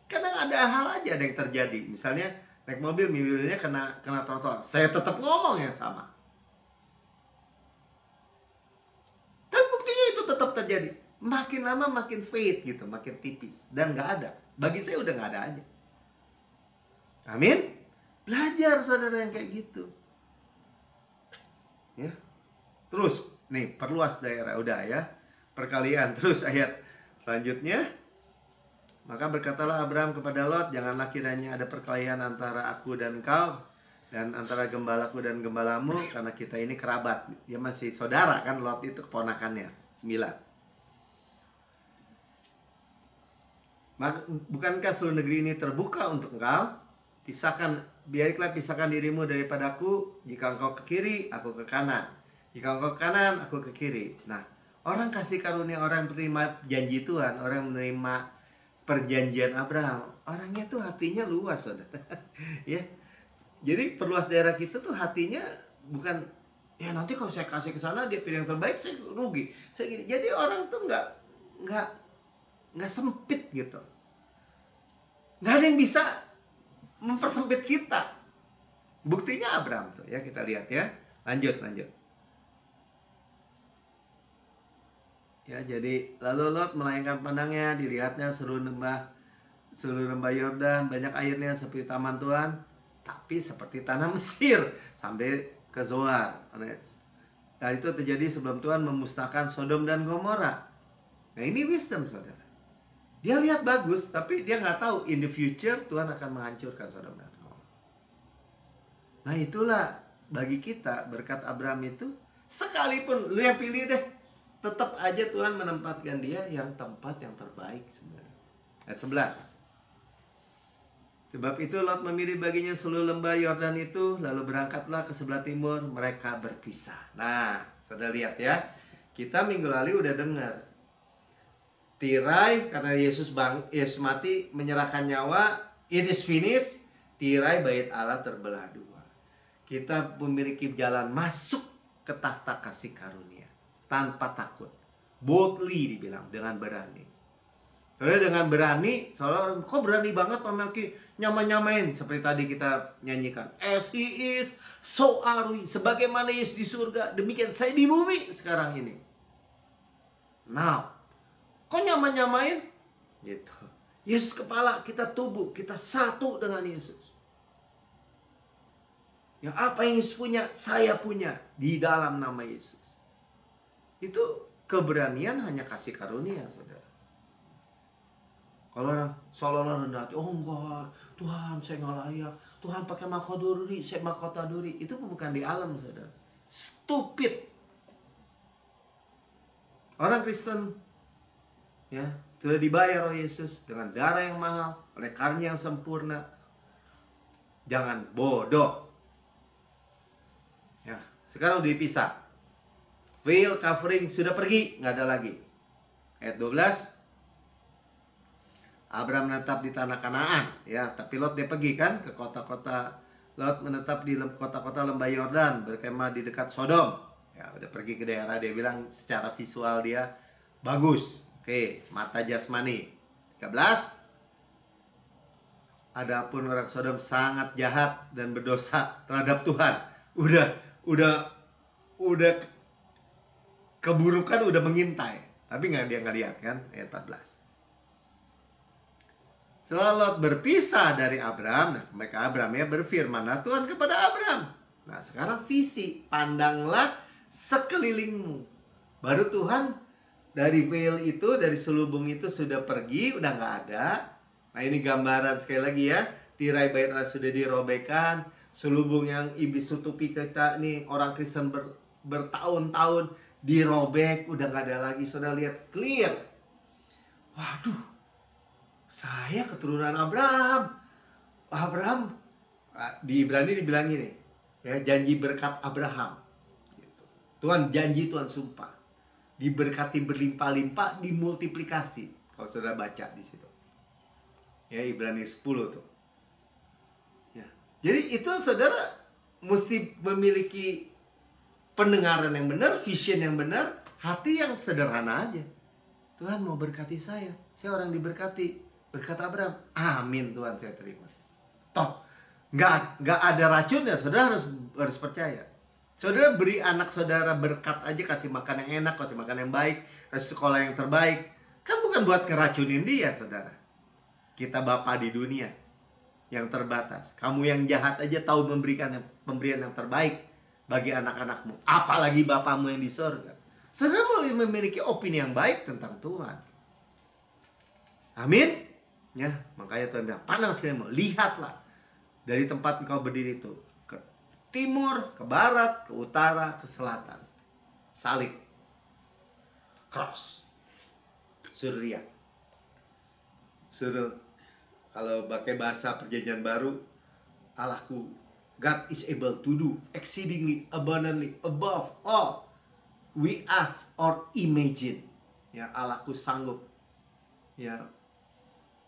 [SPEAKER 1] Kadang ada hal aja yang terjadi. Misalnya naik mobilnya kena trotoar. Saya tetap ngomong yang sama. Tapi buktinya itu tetap terjadi. Makin lama makin fade gitu, makin tipis. Dan gak ada. Bagi saya udah gak ada aja. Amin. Belajar saudara yang kayak gitu. Ya. Terus, nih perluas daerah, udah ya. Perkalian, terus ayat selanjutnya. Maka berkatalah Abraham kepada Lot, janganlah kiranya ada perkelahian antara aku dan kau Dan antara gembalaku dan gembalamu, karena kita ini kerabat. Dia masih saudara kan, Lot itu keponakannya. 9. Bukankah seluruh negeri ini terbuka untuk engkau? Biarlah pisahkan dirimu daripadaku. Jika engkau ke kiri, aku ke kanan. Jika engkau ke kanan, aku ke kiri. Nah, orang kasih karunia, orang yang menerima janji Tuhan, orang yang menerima perjanjian Abraham, orangnya tuh hatinya luas, saudara. Ya, jadi perluas daerah kita tuh hatinya bukan, ya nanti kalau saya kasih ke sana dia pilih yang terbaik, saya rugi. Saya gini. Jadi orang tuh nggak sempit gitu. Nggak ada yang bisa mempersempit kita. Buktinya Abraham tuh ya, kita lihat ya. Lanjut. Ya, jadi lalu Lot melayangkan pandangnya, dilihatnya seluruh lembah Yordan, banyak airnya seperti taman Tuhan, tapi seperti tanah Mesir sampai ke Zoar. Dan itu terjadi sebelum Tuhan memusnahkan Sodom dan Gomora. Nah, ini wisdom, saudara. Dia lihat bagus, tapi dia nggak tahu in the future Tuhan akan menghancurkan Sodom dan Gomora. Nah, itulah bagi kita berkat Abraham itu, sekalipun lu yang pilih deh, tetap aja Tuhan menempatkan dia yang tempat yang terbaik sebenarnya. Ayat 11. Sebab itu Lot memilih baginya seluruh lembah Yordan itu, lalu berangkatlah ke sebelah timur, mereka berpisah. Nah, saudara lihat ya, kita minggu lalu udah dengar. Tirai, karena Yesus mati menyerahkan nyawa, it is finished. Tirai bait Allah terbelah dua. Kita memiliki jalan masuk ke tahta kasih karunia tanpa takut. Boldly dibilang, dengan berani. Karena dengan berani, soalnya kok berani banget Pak Melki nyamain seperti tadi kita nyanyikan. As he is, so are we. Sebagaimana Yesus di surga, demikian saya di bumi sekarang ini. Now, kok nyamain? Gitu. Yesus kepala, kita tubuh, kita satu dengan Yesus. Yang apa yang Yesus punya, saya punya di dalam nama Yesus. Itu keberanian hanya kasih karunia, saudara. Kalau orang seolah-olah rendah hati, oh enggak, Tuhan saya nggak layak, Tuhan pakai mahkota duri, saya mahkota duri. Itu bukan di alam, saudara. Stupid. Orang Kristen ya sudah dibayar oleh Yesus dengan darah yang mahal, oleh karunia yang sempurna. Jangan bodoh. Ya, sekarang udah dipisah. Veil covering sudah pergi, nggak ada lagi. Ayat 12. Abraham menetap di tanah Kanaan, ya, tapi Lot dia pergi kan ke kota-kota. Lot menetap di kota-kota lembah Yordan, berkemah di dekat Sodom. Ya, udah pergi ke daerah, dia bilang secara visual dia bagus. Oke, mata jasmani. 13. Adapun orang Sodom sangat jahat dan berdosa terhadap Tuhan. Udah keburukan udah mengintai, tapi dia nggak lihat kan. Ayat 14. Setelah Lot berpisah dari Abraham, nah, maka Abraham ya berfirmanlah Tuhan kepada Abraham. Nah, sekarang visi, pandanglah sekelilingmu. Baru Tuhan dari veil itu, dari selubung itu sudah pergi, udah nggak ada. Nah, ini gambaran sekali lagi ya, tirai bait Allah sudah dirobekkan, selubung yang iblis tutupi kita ini orang Kristen bertahun-tahun dirobek, udah nggak ada lagi. Sudah lihat clear. Waduh, saya keturunan Abraham. Di Ibrani dibilang gini, ya, janji berkat Abraham. Gitu. Tuhan janji, Tuhan sumpah, diberkati berlimpah-limpah, dimultiplikasi. Kalau saudara baca di situ, ya Ibrani 10 tuh. Ya. Jadi itu saudara mesti memiliki pendengaran yang benar, vision yang benar, hati yang sederhana aja. Tuhan mau berkati saya orang diberkati. Berkata Abraham, amin Tuhan, saya terima. Toh nggak ada racun ya, saudara harus percaya. Saudara beri anak saudara berkat aja, kasih makan yang enak, kasih makan yang baik, kasih sekolah yang terbaik, kan bukan buat ngeracunin dia, saudara. Kita bapa di dunia yang terbatas. Kamu yang jahat aja tahu memberikan pemberian yang terbaik bagi anak-anakmu, apalagi bapamu yang di surga. Saudara mau memiliki opini yang baik tentang Tuhan. Amin. Ya, makanya Tuhan bilang, pandang sekeliling, lihatlah dari tempat engkau berdiri itu, timur, ke barat, ke utara, ke selatan. Salib. Cross. Suruh lihat. Suruh, kalau pakai bahasa perjanjian baru, Allahku, God is able to do exceedingly abundantly above all we ask or imagine. Ya, Allahku sanggup, ya,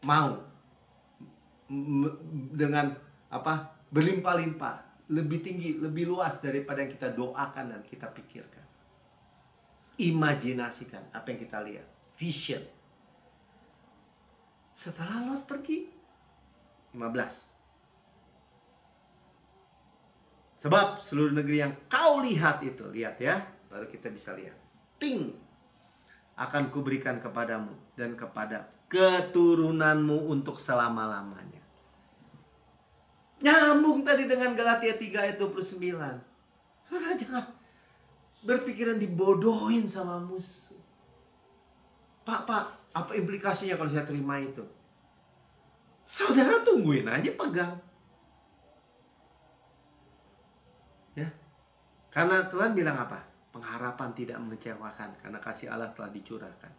[SPEAKER 1] mau dengan apa, berlimpah-limpah, lebih tinggi, lebih luas daripada yang kita doakan dan kita pikirkan. Imajinasikan apa yang kita lihat, vision. Setelah Lot pergi, 15. Sebab seluruh negeri yang kau lihat itu, lihat ya, baru kita bisa lihat. Ting, akan kuberikan kepadamu dan kepada keturunanmu untuk selama-lamanya. Nyambung tadi dengan Galatia 3 ayat 29. Saudara jangan berpikiran dibodohin sama musuh. Pak, apa implikasinya kalau saya terima itu? Saudara tungguin aja, pegang. Ya. Karena Tuhan bilang apa? Pengharapan tidak mengecewakan karena kasih Allah telah dicurahkan.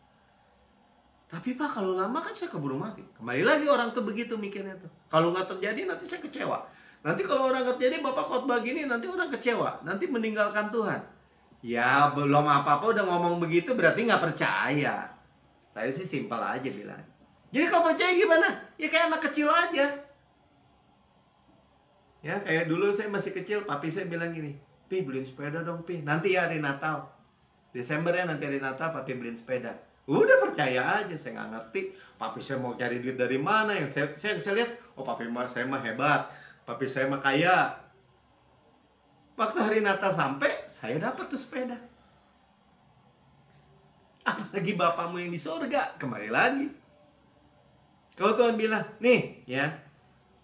[SPEAKER 1] Tapi Pak, kalau lama kan saya keburu mati. Kembali lagi orang tuh begitu mikirnya tuh. Kalau nggak terjadi nanti saya kecewa. Nanti kalau orang nggak terjadi, Bapak khotbah gini, nanti orang kecewa. Nanti meninggalkan Tuhan. Ya belum apa-apa udah ngomong begitu berarti nggak percaya. Saya sih simpel aja bilang. Jadi kalau percaya gimana? Ya kayak anak kecil aja. Ya kayak dulu saya masih kecil, papi saya bilang gini, Pi beliin sepeda dong Pi, nanti ya hari Natal. Desember ya nanti hari Natal papi beliin sepeda. Udah percaya aja, saya nggak ngerti papi saya mau cari duit dari mana. Yang saya lihat, oh papi saya mah hebat, papi saya mah kaya. Waktu hari Natal sampai, saya dapat tuh sepeda. Apalagi bapakmu yang di surga, kembali lagi. Kalau Tuhan bilang, nih ya,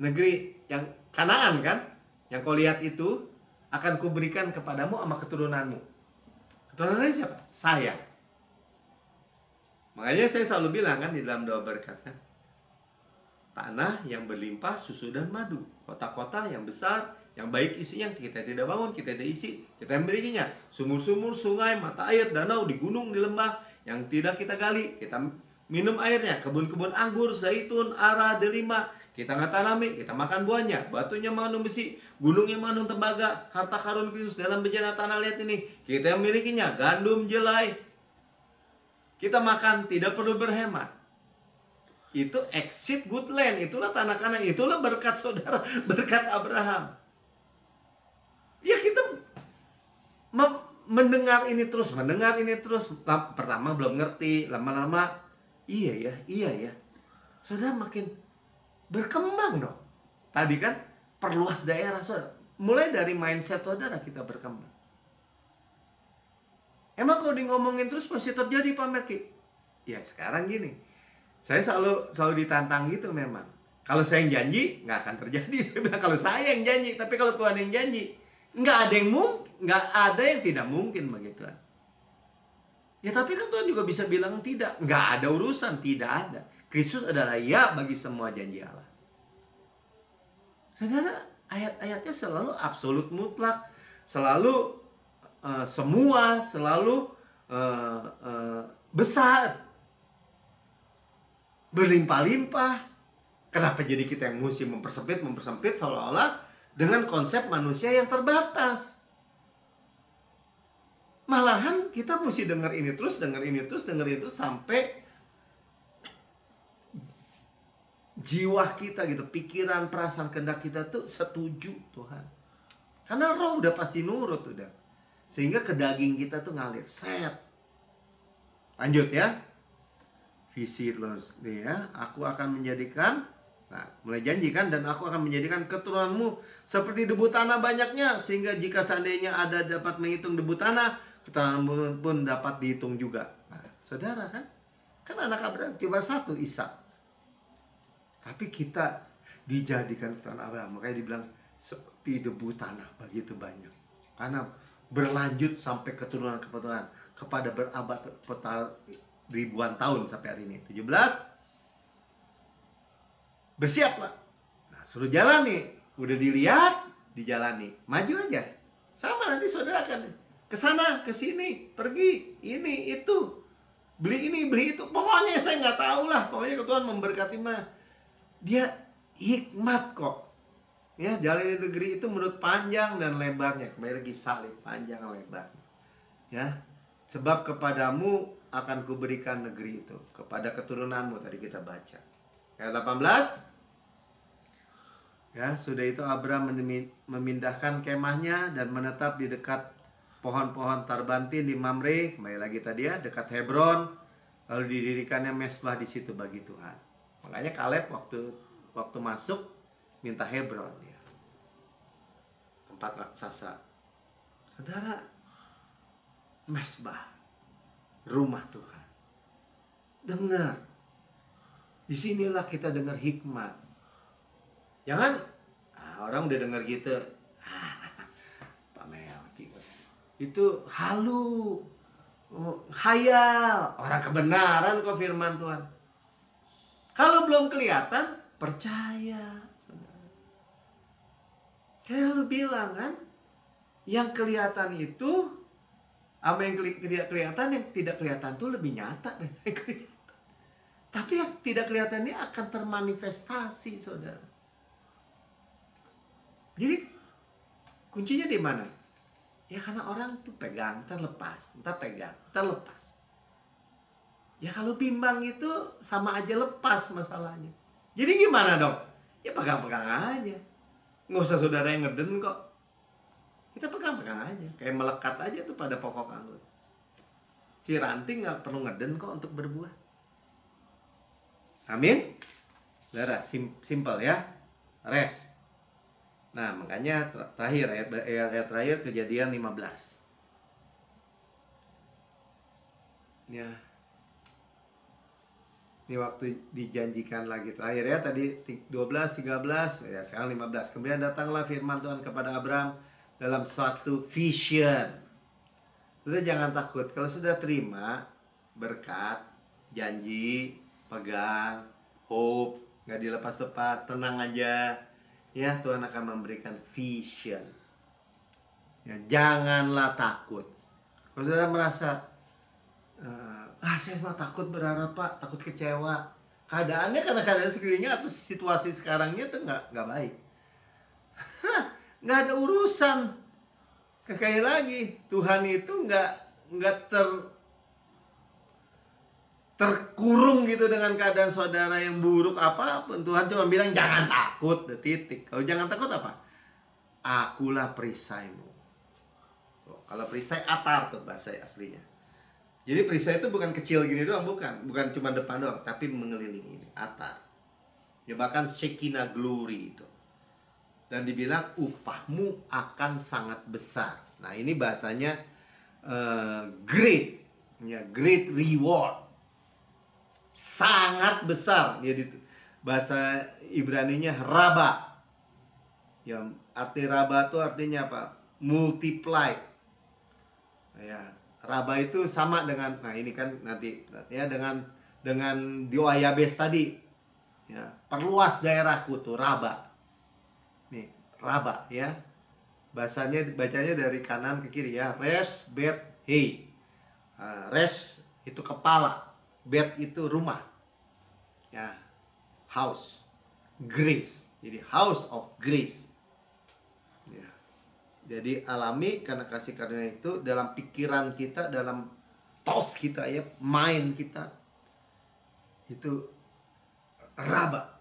[SPEAKER 1] negeri yang Kanaan kan, yang kau lihat itu akan kuberikan kepadamu sama keturunanmu. Keturunannya siapa? Saya. Makanya saya selalu bilang kan di dalam doa berkat kan, tanah yang berlimpah susu dan madu, kota-kota yang besar, yang baik isinya, kita tidak bangun, kita tidak isi, kita yang memilikinya. Sumur-sumur, sungai, mata air, danau, di gunung, di lembah, yang tidak kita gali, kita minum airnya. Kebun-kebun anggur, zaitun, ara, delima, kita nggak tanami, kita makan buahnya. Batunya mengandung besi, gunungnya mengandung tembaga, harta karun Kristus dalam bejana tanah. Lihat ini, kita yang memilikinya. Gandum, jelai, kita makan, tidak perlu berhemat. Itu exit good land, itulah tanah kanan, itulah berkat saudara, berkat Abraham. Ya kita mendengar ini terus. Pertama belum ngerti, lama-lama iya ya. Saudara makin berkembang dong. Tadi kan perluas daerah saudara. Mulai dari mindset saudara kita berkembang. Emang kalau di ngomongin terus pasti terjadi Pak Meki? Ya sekarang gini, saya selalu ditantang gitu memang. Kalau saya yang janji nggak akan terjadi. Saya bilang kalau saya yang janji, tapi kalau Tuhan yang janji, nggak ada yang tidak mungkin begitu. Ya tapi kan Tuhan juga bisa bilang tidak, nggak ada urusan, tidak ada. Kristus adalah ya bagi semua janji Allah. Saudara, ayat-ayatnya selalu absolut mutlak, selalu semua, selalu besar, berlimpah-limpah. Kenapa jadi kita yang mesti mempersempit seolah-olah dengan konsep manusia yang terbatas? Malahan kita mesti dengar ini terus sampai jiwa kita gitu, pikiran, perasaan, kehendak kita tuh setuju Tuhan. Karena roh udah pasti nurut udah. Sehingga ke daging kita tuh ngalir. Set. Lanjut ya. Visi terus nih ya. Aku akan menjadikan, nah mulai janji kan, dan aku akan menjadikan keturunanmu seperti debu tanah banyaknya, sehingga jika seandainya ada dapat menghitung debu tanah, keturunanmu pun dapat dihitung juga. Nah, saudara kan anak Abraham cuma satu, Ishak. Tapi kita dijadikan keturunan Abraham. Makanya dibilang seperti debu tanah begitu banyak. Karena berlanjut sampai keturunan-keturunan kepada berabad ribuan tahun sampai hari ini. 17. Bersiaplah. Nah, suruh jalan nih. Udah dilihat, dijalani. Maju aja. Sama nanti saudara akan ke sana, ke sini, pergi, ini, itu. Beli ini, beli itu. Pokoknya saya nggak tahu lah. Pokoknya Tuhan memberkati mah. Dia hikmat kok. Ya, jalan di negeri itu menurut panjang dan lebarnya. Kembali lagi salib, panjang lebar. Ya. Sebab kepadamu akan kuberikan negeri itu, kepada keturunanmu, tadi kita baca. Ayat 18. Ya, sudah itu Abram memindahkan kemahnya dan menetap di dekat pohon-pohon tarbantin di Mamre, kembali lagi tadi ya, dekat Hebron. Lalu didirikannya mesbah di situ bagi Tuhan. Makanya Kaleb waktu masuk minta Hebron ya. Tempat raksasa. Saudara, mesbah, rumah Tuhan. Dengar. Disinilah kita dengar hikmat. Jangan orang udah dengar gitu, Pamel gitu. Itu halu, khayal. Orang kebenaran kok firman Tuhan. Kalau belum kelihatan, percaya. Kayak lu bilang kan, yang kelihatan itu, apa yang tidak kelihatan, yang tidak kelihatan itu lebih nyata dari yang kelihatan. Tapi yang tidak kelihatan ini akan termanifestasi, saudara. Jadi kuncinya di mana? Ya karena orang tuh pegang, terlepas, entah pegang, terlepas. Ya kalau bimbang itu sama aja lepas masalahnya. Jadi gimana dong? Ya pegang-pegang aja. Nggak usah saudara yang ngeden kok. Kita pegang-pegang aja. Kayak melekat aja tuh pada pokok anggur. Si ranting nggak perlu ngeden kok untuk berbuah. Amin. Saudara, simple ya. Rest. Nah, makanya terakhir ayat terakhir Kejadian 15. Ya. Ini waktu dijanjikan lagi terakhir ya, tadi 12, 13, ya sekarang 15. Kemudian datanglah firman Tuhan kepada Abram dalam suatu vision. Sudah jangan takut, kalau sudah terima berkat, janji, pegang, hope, nggak dilepas-lepas, tenang aja. Ya, Tuhan akan memberikan vision. Ya, janganlah takut. Kalau saudara merasa, saya mah takut berharap Pak, takut kecewa. Keadaannya karena keadaan sekelilingnya atau situasi sekarangnya itu nggak baik. Nggak ada urusan. Sekali lagi, Tuhan itu nggak terkurung gitu dengan keadaan saudara yang buruk apapun. Tuhan cuma bilang jangan takut, titik. Kalau jangan takut apa? Akulah perisaimu. Kalau perisai atar tuh bahasa aslinya. Jadi perisai itu bukan kecil gini doang, bukan cuma depan doang, tapi mengelilingi ini, atar. Ya bahkan Shekinah glory itu. Dan dibilang upahmu akan sangat besar. Nah ini bahasanya great, ya great reward. Sangat besar. Dia bahasa Ibraninya raba. Yang arti raba itu artinya apa? Multiply. Ya, raba itu sama dengan, nah ini kan nanti ya dengan doa Yabes tadi. Ya, perluas daerahku tuh raba. Nih, raba ya. Bahasanya bacanya dari kanan ke kiri ya. Res, bet, hei. Res itu kepala. Bet itu rumah. Ya. House. Grace. Jadi house of grace. Ya. Jadi alami karena kasih karunia itu dalam pikiran kita, dalam thought kita ya, mind kita. Itu raba.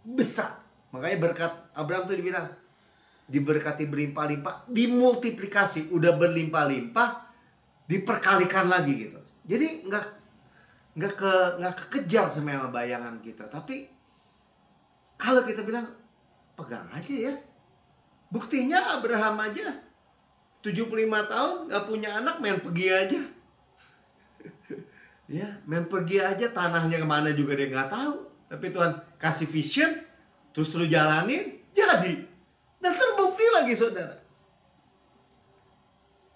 [SPEAKER 1] Besar. Makanya berkat Abraham itu dibilang diberkati berlimpah-limpah, dimultiplikasi, udah berlimpah-limpah, diperkalikan lagi gitu. Jadi nggak kekejar sama bayangan kita. Tapi kalau kita bilang pegang aja ya. Buktinya Abraham aja 75 tahun nggak punya anak, main pergi aja. Ya, main pergi aja, tanahnya kemana juga dia nggak tahu. Tapi Tuhan kasih vision, terus lu jalanin, jadi. Dan terbukti lagi saudara.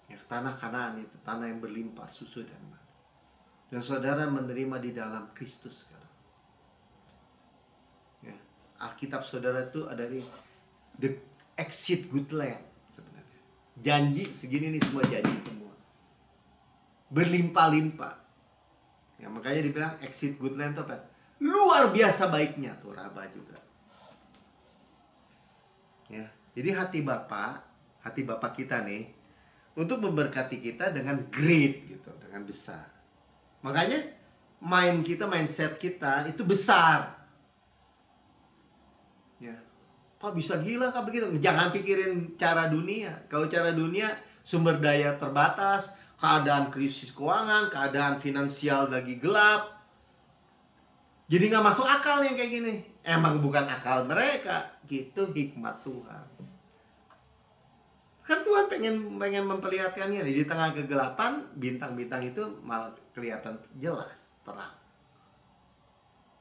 [SPEAKER 1] Ya, tanah Kanaan itu tanah yang berlimpah susu dan madu. Dan saudara menerima di dalam Kristus sekarang. Ya, Alkitab saudara itu ada di exit good land sebenarnya. Janji segini nih, semua janji semua. Berlimpah-limpah. Ya, makanya dibilang exit good land itu apa? Luar biasa baiknya tuh Raba juga. Ya, jadi hati Bapa kita nih untuk memberkati kita dengan great gitu, dengan besar. Makanya mindset kita itu besar. Ya. Pak bisa gila Kak begitu? Jangan pikirin cara dunia. Kalau cara dunia sumber daya terbatas, keadaan krisis keuangan, keadaan finansial lagi gelap. Jadi nggak masuk akal yang kayak gini. Emang bukan akal mereka, gitu hikmat Tuhan. Kan Tuhan pengen memperlihatkannya nih, di tengah kegelapan bintang-bintang itu malah kelihatan jelas, terang.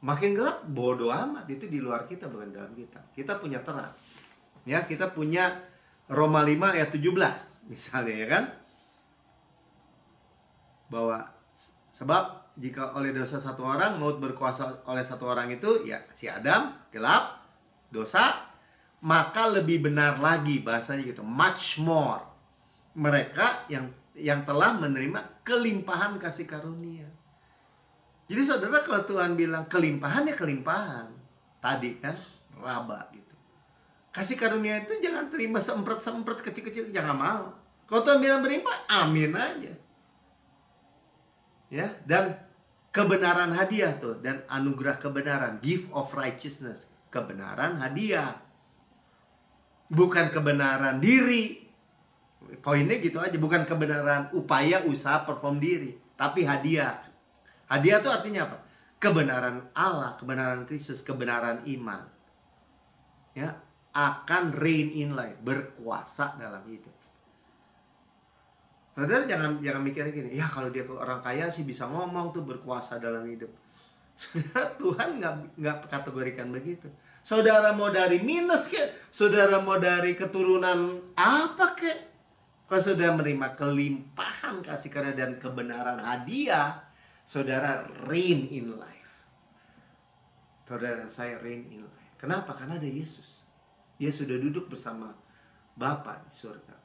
[SPEAKER 1] Makin gelap bodoh amat, itu di luar kita bukan dalam kita. Kita punya terang. Ya, kita punya Roma 5 ayat 17 misalnya ya kan. Bahwa sebab jika oleh dosa satu orang maut berkuasa oleh satu orang itu, ya si Adam gelap dosa, maka lebih benar lagi bahasanya gitu, much more mereka yang telah menerima kelimpahan kasih karunia. Jadi saudara, kalau Tuhan bilang kelimpahan ya kelimpahan tadi kan, Raba gitu. Kasih karunia itu jangan terima seempret kecil-kecil, jangan mau. Kalau Tuhan bilang berlimpah, amin aja. Ya, dan kebenaran hadiah tuh, dan anugerah kebenaran, gift of righteousness, kebenaran hadiah. Bukan kebenaran diri. Poinnya gitu aja, bukan kebenaran upaya usaha perform diri, tapi hadiah. Hadiah itu artinya apa? Kebenaran Allah, kebenaran Kristus, kebenaran iman. Ya, akan reign in life, berkuasa dalam hidup. Saudara jangan mikirnya gini, ya kalau dia orang kaya sih bisa ngomong tuh berkuasa dalam hidup. Saudara, Tuhan nggak kategorikan begitu. Saudara mau dari minus kek, saudara mau dari keturunan apa kek, kalau saudara menerima kelimpahan kasih karunia dan kebenaran hadiah, saudara reign in life. Saudara, saya reign in life. Kenapa? Karena ada Yesus. Dia sudah duduk bersama Bapa di surga.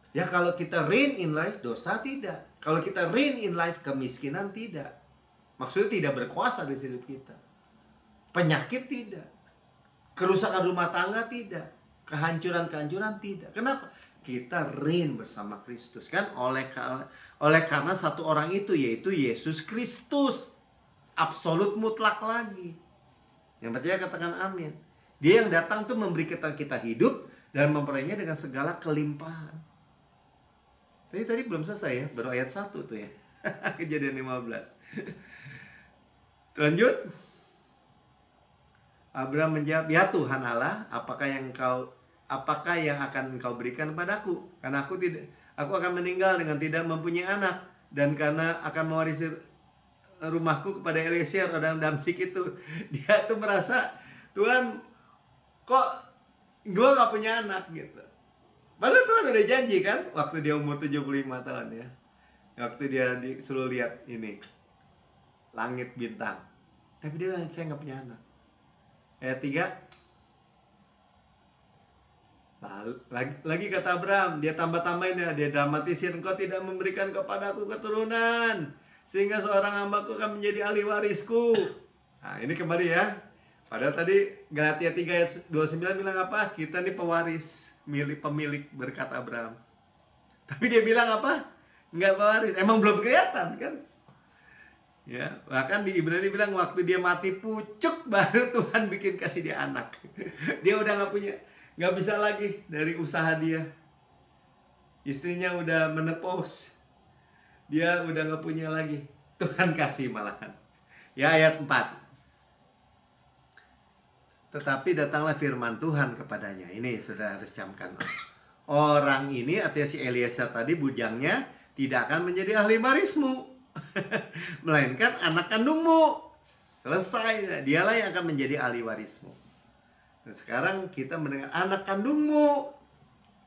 [SPEAKER 1] Ya, kalau kita reign in life, dosa tidak. Kalau kita reign in life, kemiskinan tidak. Maksudnya tidak berkuasa di hidup kita. Penyakit tidak. Kerusakan rumah tangga tidak. Kehancuran tidak. Kenapa? Kita reign bersama Kristus. Kan oleh karena satu orang itu, yaitu Yesus Kristus. Absolut mutlak lagi. Yang percaya katakan amin. Dia yang datang tuh memberi kita hidup dan memperolehnya dengan segala kelimpahan. Tadi belum selesai ya, baru ayat 1 tuh ya. Kejadian 15. Lanjut. Abraham menjawab, "Ya Tuhan Allah, apakah yang akan engkau berikan kepadaku? Karena aku akan meninggal dengan tidak mempunyai anak, dan karena akan mewarisi rumahku kepada Eliezer orang Damsik itu." Dia tuh merasa, Tuhan, kok gue gak punya anak gitu. Padahal Tuhan udah janji kan, waktu dia umur 75 tahun ya. Waktu dia disuruh lihat ini, langit bintang. Tapi dia bilang, saya gak punya anak. Ayat 3. Lagi kata Abraham, dia tambah-tambahin ya, dia dramatisir, engkau tidak memberikan kepadaku keturunan, sehingga seorang hambaku akan menjadi ahli warisku. Nah ini kembali ya. Padahal tadi Galatia 3 ayat 29 bilang apa? Kita nih pewaris, pemilik berkat Abraham. Tapi dia bilang apa? Enggak pewaris. Emang belum kelihatan kan? Ya, bahkan di Ibrani bilang waktu dia mati pucuk baru Tuhan bikin kasih dia anak. Dia udah nggak bisa lagi dari usaha dia. Istrinya udah menepos. Dia udah nggak punya lagi. Tuhan kasih malahan. Ya, ayat 4. Tetapi datanglah firman Tuhan kepadanya. Ini sudah harus camkan. Orang ini, artinya si Eliezer tadi, bujangnya, tidak akan menjadi ahli warismu, melainkan anak kandungmu. Selesai, dialah yang akan menjadi ahli warismu. Dan sekarang kita mendengar anak kandungmu.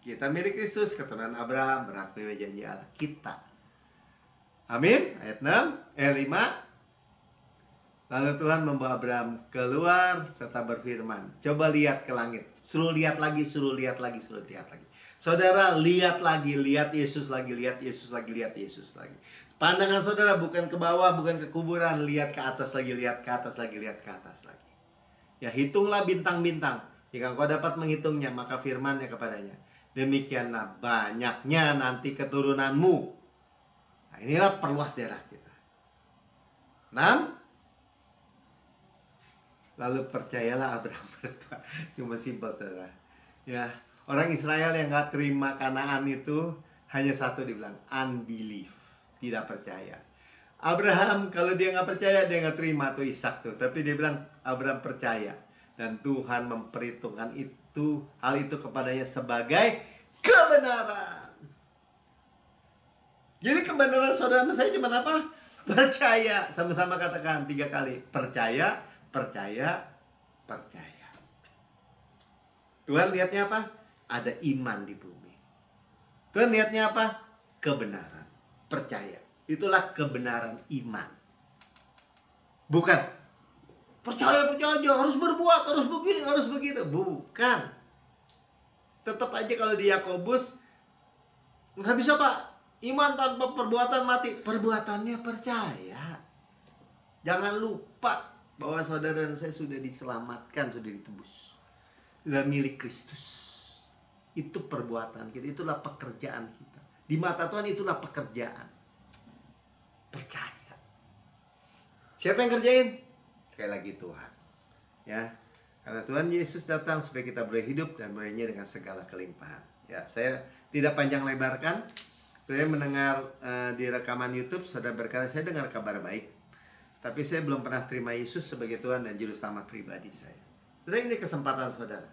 [SPEAKER 1] Kita milik Kristus, keturunan Abraham, berhak menerima janji Allah. Kita. Amin. Ayat 5. Lalu Tuhan membawa Abraham keluar serta berfirman, coba lihat ke langit. Suruh lihat lagi, suruh lihat lagi, suruh lihat lagi. Saudara, lihat lagi, lihat Yesus lagi, lihat Yesus lagi, lihat Yesus lagi. Pandangan saudara bukan ke bawah, bukan ke kuburan, lihat ke atas lagi, lihat ke atas lagi, lihat ke atas lagi. Ya, hitunglah bintang-bintang. Jika engkau dapat menghitungnya, maka firman-Nya kepadanya, demikianlah banyaknya nanti keturunanmu. Nah, inilah perluas daerah kita. 6. Lalu percayalah Abraham berdoa. Cuma simpel, saudara. Ya, orang Israel yang gak terima Kanaan itu hanya satu, dibilang unbelief, tidak percaya. Abraham kalau dia gak percaya, dia gak terima tuh Ishak tuh. Tapi dia bilang Abraham percaya, dan Tuhan memperhitungkan hal itu kepadanya sebagai kebenaran. Jadi kebenaran saudara saya cuma apa? Percaya. Sama-sama katakan 3 kali. Percaya, percaya, percaya. Tuhan lihatnya apa? Ada iman di bumi. Tuhan lihatnya apa? Kebenaran. Percaya. Itulah kebenaran iman. Bukan percaya aja, harus berbuat, harus begini, harus begitu. Bukan. Tetap aja kalau di Yakobus, nggak bisa Pak, iman tanpa perbuatan mati. Perbuatannya percaya. Jangan lupa bahwa saudara dan saya sudah diselamatkan, sudah ditebus, sudah milik Kristus. Itu perbuatan kita, itulah pekerjaan kita. Di mata Tuhan itulah pekerjaan. Percaya. Siapa yang kerjain? Sekali lagi Tuhan. Ya, karena Tuhan Yesus datang supaya kita boleh hidup dan bolehnya dengan segala kelimpahan. Ya, saya tidak panjang lebarkan. Saya mendengar di rekaman YouTube, saudara berkata, saya dengar kabar baik, tapi saya belum pernah terima Yesus sebagai Tuhan dan Juru Selamat pribadi saya. Saudara, ini kesempatan saudara.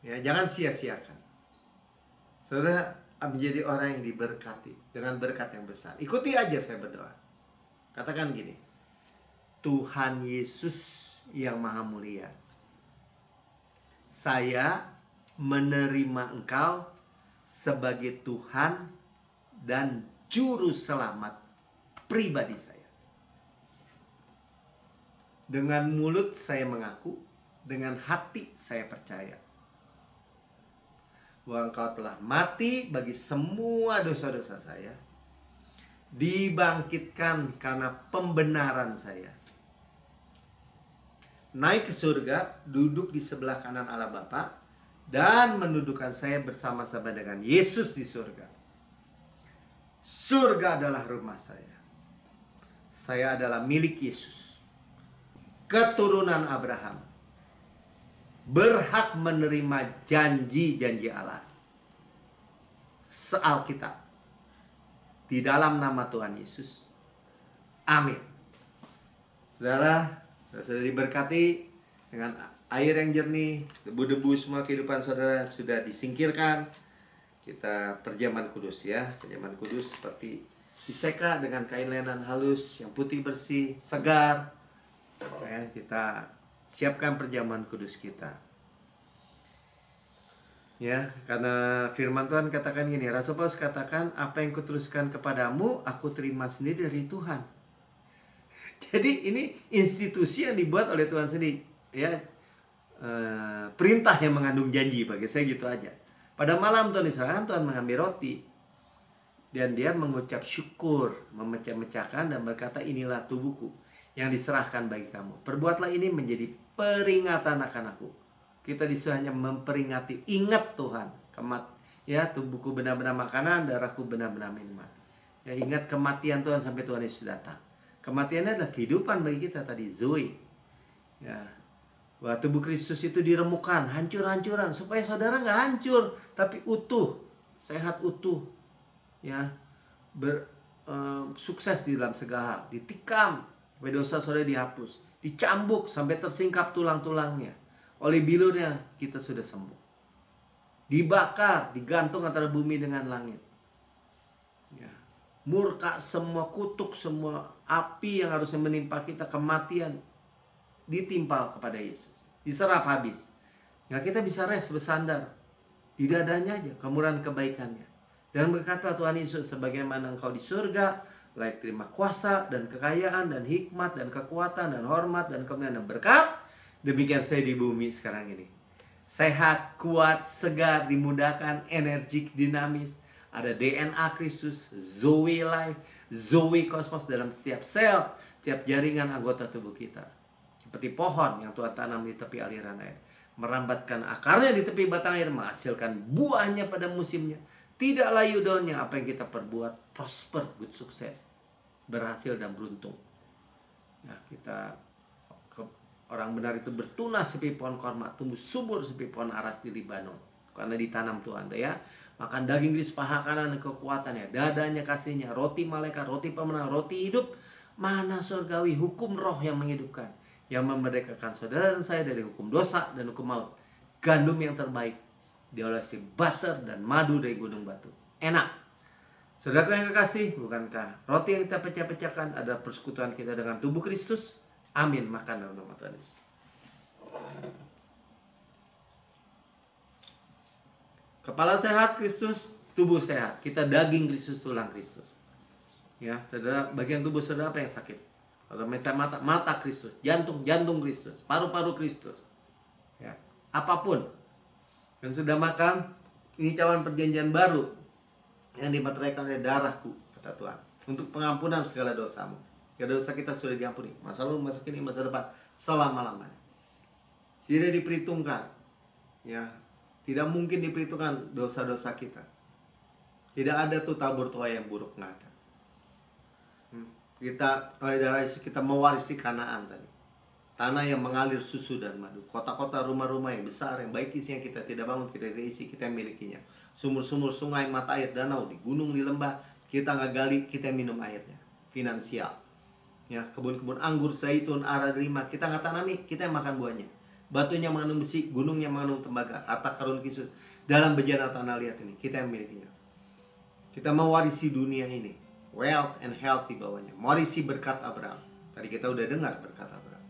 [SPEAKER 1] Ya, jangan sia-siakan. Saudara menjadi orang yang diberkati dengan berkat yang besar. Ikuti aja saya berdoa. Katakan gini, Tuhan Yesus yang Maha Mulia, saya menerima Engkau sebagai Tuhan dan Juru Selamat pribadi saya. Dengan mulut saya mengaku, dengan hati saya percaya bahwa Engkau telah mati bagi semua dosa-dosa saya, dibangkitkan karena pembenaran saya, naik ke surga, duduk di sebelah kanan Allah Bapa, dan mendudukkan saya bersama-sama dengan Yesus di surga. Surga adalah rumah saya. Saya adalah milik Yesus, keturunan Abraham, berhak menerima janji-janji Allah se-Alkitab di dalam nama Tuhan Yesus. Amin. Saudara, sudah diberkati dengan air yang jernih, debu-debu semua kehidupan saudara sudah disingkirkan. Kita perjamuan kudus ya. Perjamuan kudus seperti diseka dengan kain lenan halus yang putih bersih, segar. Ya, kita siapkan perjamuan kudus kita. Ya, karena firman Tuhan katakan gini, Rasul Paulus katakan, apa yang kuteruskan kepadamu, aku terima sendiri dari Tuhan. Jadi ini institusi yang dibuat oleh Tuhan sendiri. Ya, perintah yang mengandung janji, bagi saya gitu aja. Pada malam Tuhan Israel, Tuhan mengambil roti dan dia mengucap syukur, memecah-mecahkan dan berkata, inilah tubuhku yang diserahkan bagi kamu. Perbuatlah ini menjadi peringatan akan aku. Kita disuruh hanya memperingati, ingat Tuhan, ya, tubuhku benar-benar makanan, darahku benar-benar minuman. Ya, ingat kematian Tuhan sampai Tuhan Yesus datang. Kematiannya adalah kehidupan bagi kita tadi, Zoe. Ya, bahwa tubuh Kristus itu diremukkan, hancur-hancuran, supaya saudara nggak hancur, tapi utuh, sehat utuh, ya, sukses di dalam segala hal, ditikam, supaya dosa saudara dihapus, dicambuk sampai tersingkap tulang-tulangnya, oleh bilurnya kita sudah sembuh, dibakar, digantung antara bumi dengan langit. Ya. Murka semua kutuk, semua api yang harusnya menimpa kita, kematian, ditimpal kepada Yesus, diserap habis. Ya, kita bisa rest, bersandar di dadanya aja, kemurahan kebaikannya. Dan berkata Tuhan Yesus, sebagaimana engkau di surga, layak terima kuasa dan kekayaan dan hikmat dan kekuatan dan hormat dan kemuliaan dan berkat. Demikian saya di bumi sekarang ini. Sehat, kuat, segar, dimudahkan, energik, dinamis. Ada DNA Kristus, Zoe Life, Zoe Kosmos dalam setiap sel, setiap jaringan anggota tubuh kita. Seperti pohon yang Tuhan tanam di tepi aliran air. Merambatkan akarnya di tepi batang air, menghasilkan buahnya pada musimnya. Tidak layu daunnya. Apa yang kita perbuat, prosper, good sukses, berhasil dan beruntung. Ya, orang benar itu bertunas seperti pohon korma, tumbuh subur seperti pohon aras di Libanon. Karena ditanam Tuhan, ya. Makan daging Kristus, paha kanan dan kekuatannya, dadanya kasihnya, roti malaikat, roti pemenang, roti hidup, mana surgawi, hukum roh yang menghidupkan, yang memerdekakan saudara dan saya dari hukum dosa dan hukum maut. Gandum yang terbaik diolesi butter dan madu dari gunung batu. Enak. Saudaraku yang kekasih, bukankah roti yang kita pecah-pecahkan adalah persekutuan kita dengan tubuh Kristus? Amin. Makan dalam nama Tuhan Yesus. Kepala sehat Kristus, tubuh sehat. Kita daging Kristus, tulang Kristus. Ya, saudara, bagian tubuh saudara apa yang sakit? Kalau misalnya mata Kristus, jantung Kristus, paru-paru Kristus. Ya, apapun. Dan sudah makan, ini cawan perjanjian baru yang dimeteraikan oleh darahku, kata Tuhan, untuk pengampunan segala dosamu. Segala dosa kita sudah diampuni, masa lalu, masa kini, masa depan, selama-lamanya. Tidak diperhitungkan, ya, tidak mungkin diperhitungkan dosa-dosa kita. Tidak ada tuh tabur tuai yang buruk, nggak ada. Kita oleh darah Yesus kita mewarisi Kanaan tadi, tanah yang mengalir susu dan madu, kota-kota, rumah-rumah yang besar, yang baik isinya kita tidak bangun, kita tidak isi, kita milikinya. Sumur-sumur, sungai, mata air, danau, di gunung, di lembah, kita nggak gali, kita minum airnya. Finansial, ya, kebun-kebun anggur, zaitun, ara, delima, kita nggak tanami, kita yang makan buahnya. Batunya mengandung besi, gunungnya mengandung tembaga, harta karun Kristus dalam bejana tanah liat ini, kita yang milikinya. Kita mewarisi dunia ini, wealth and health di bawahnya, mewarisi berkat Abraham. Tadi kita udah dengar berkat Abraham,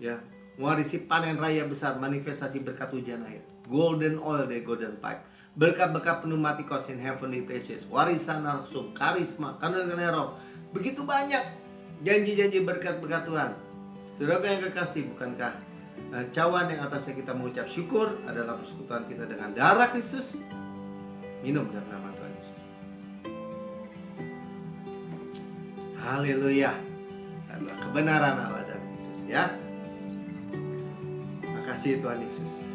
[SPEAKER 1] ya, mewarisi panen raya besar, manifestasi berkat hujan air, golden oil dari golden pipe, berkat-berkat pneumatikos in heavenly places, warisan langsung, karisma, karunia roh, begitu banyak janji-janji berkat-berkat Tuhan. Saudara yang kekasih, bukankah cawan yang atasnya kita mengucap syukur adalah persekutuan kita dengan darah Kristus? Minum dalam nama Tuhan Yesus. Haleluya. Adalah kebenaran Allah dan Yesus, ya. Makasih Tuhan Yesus.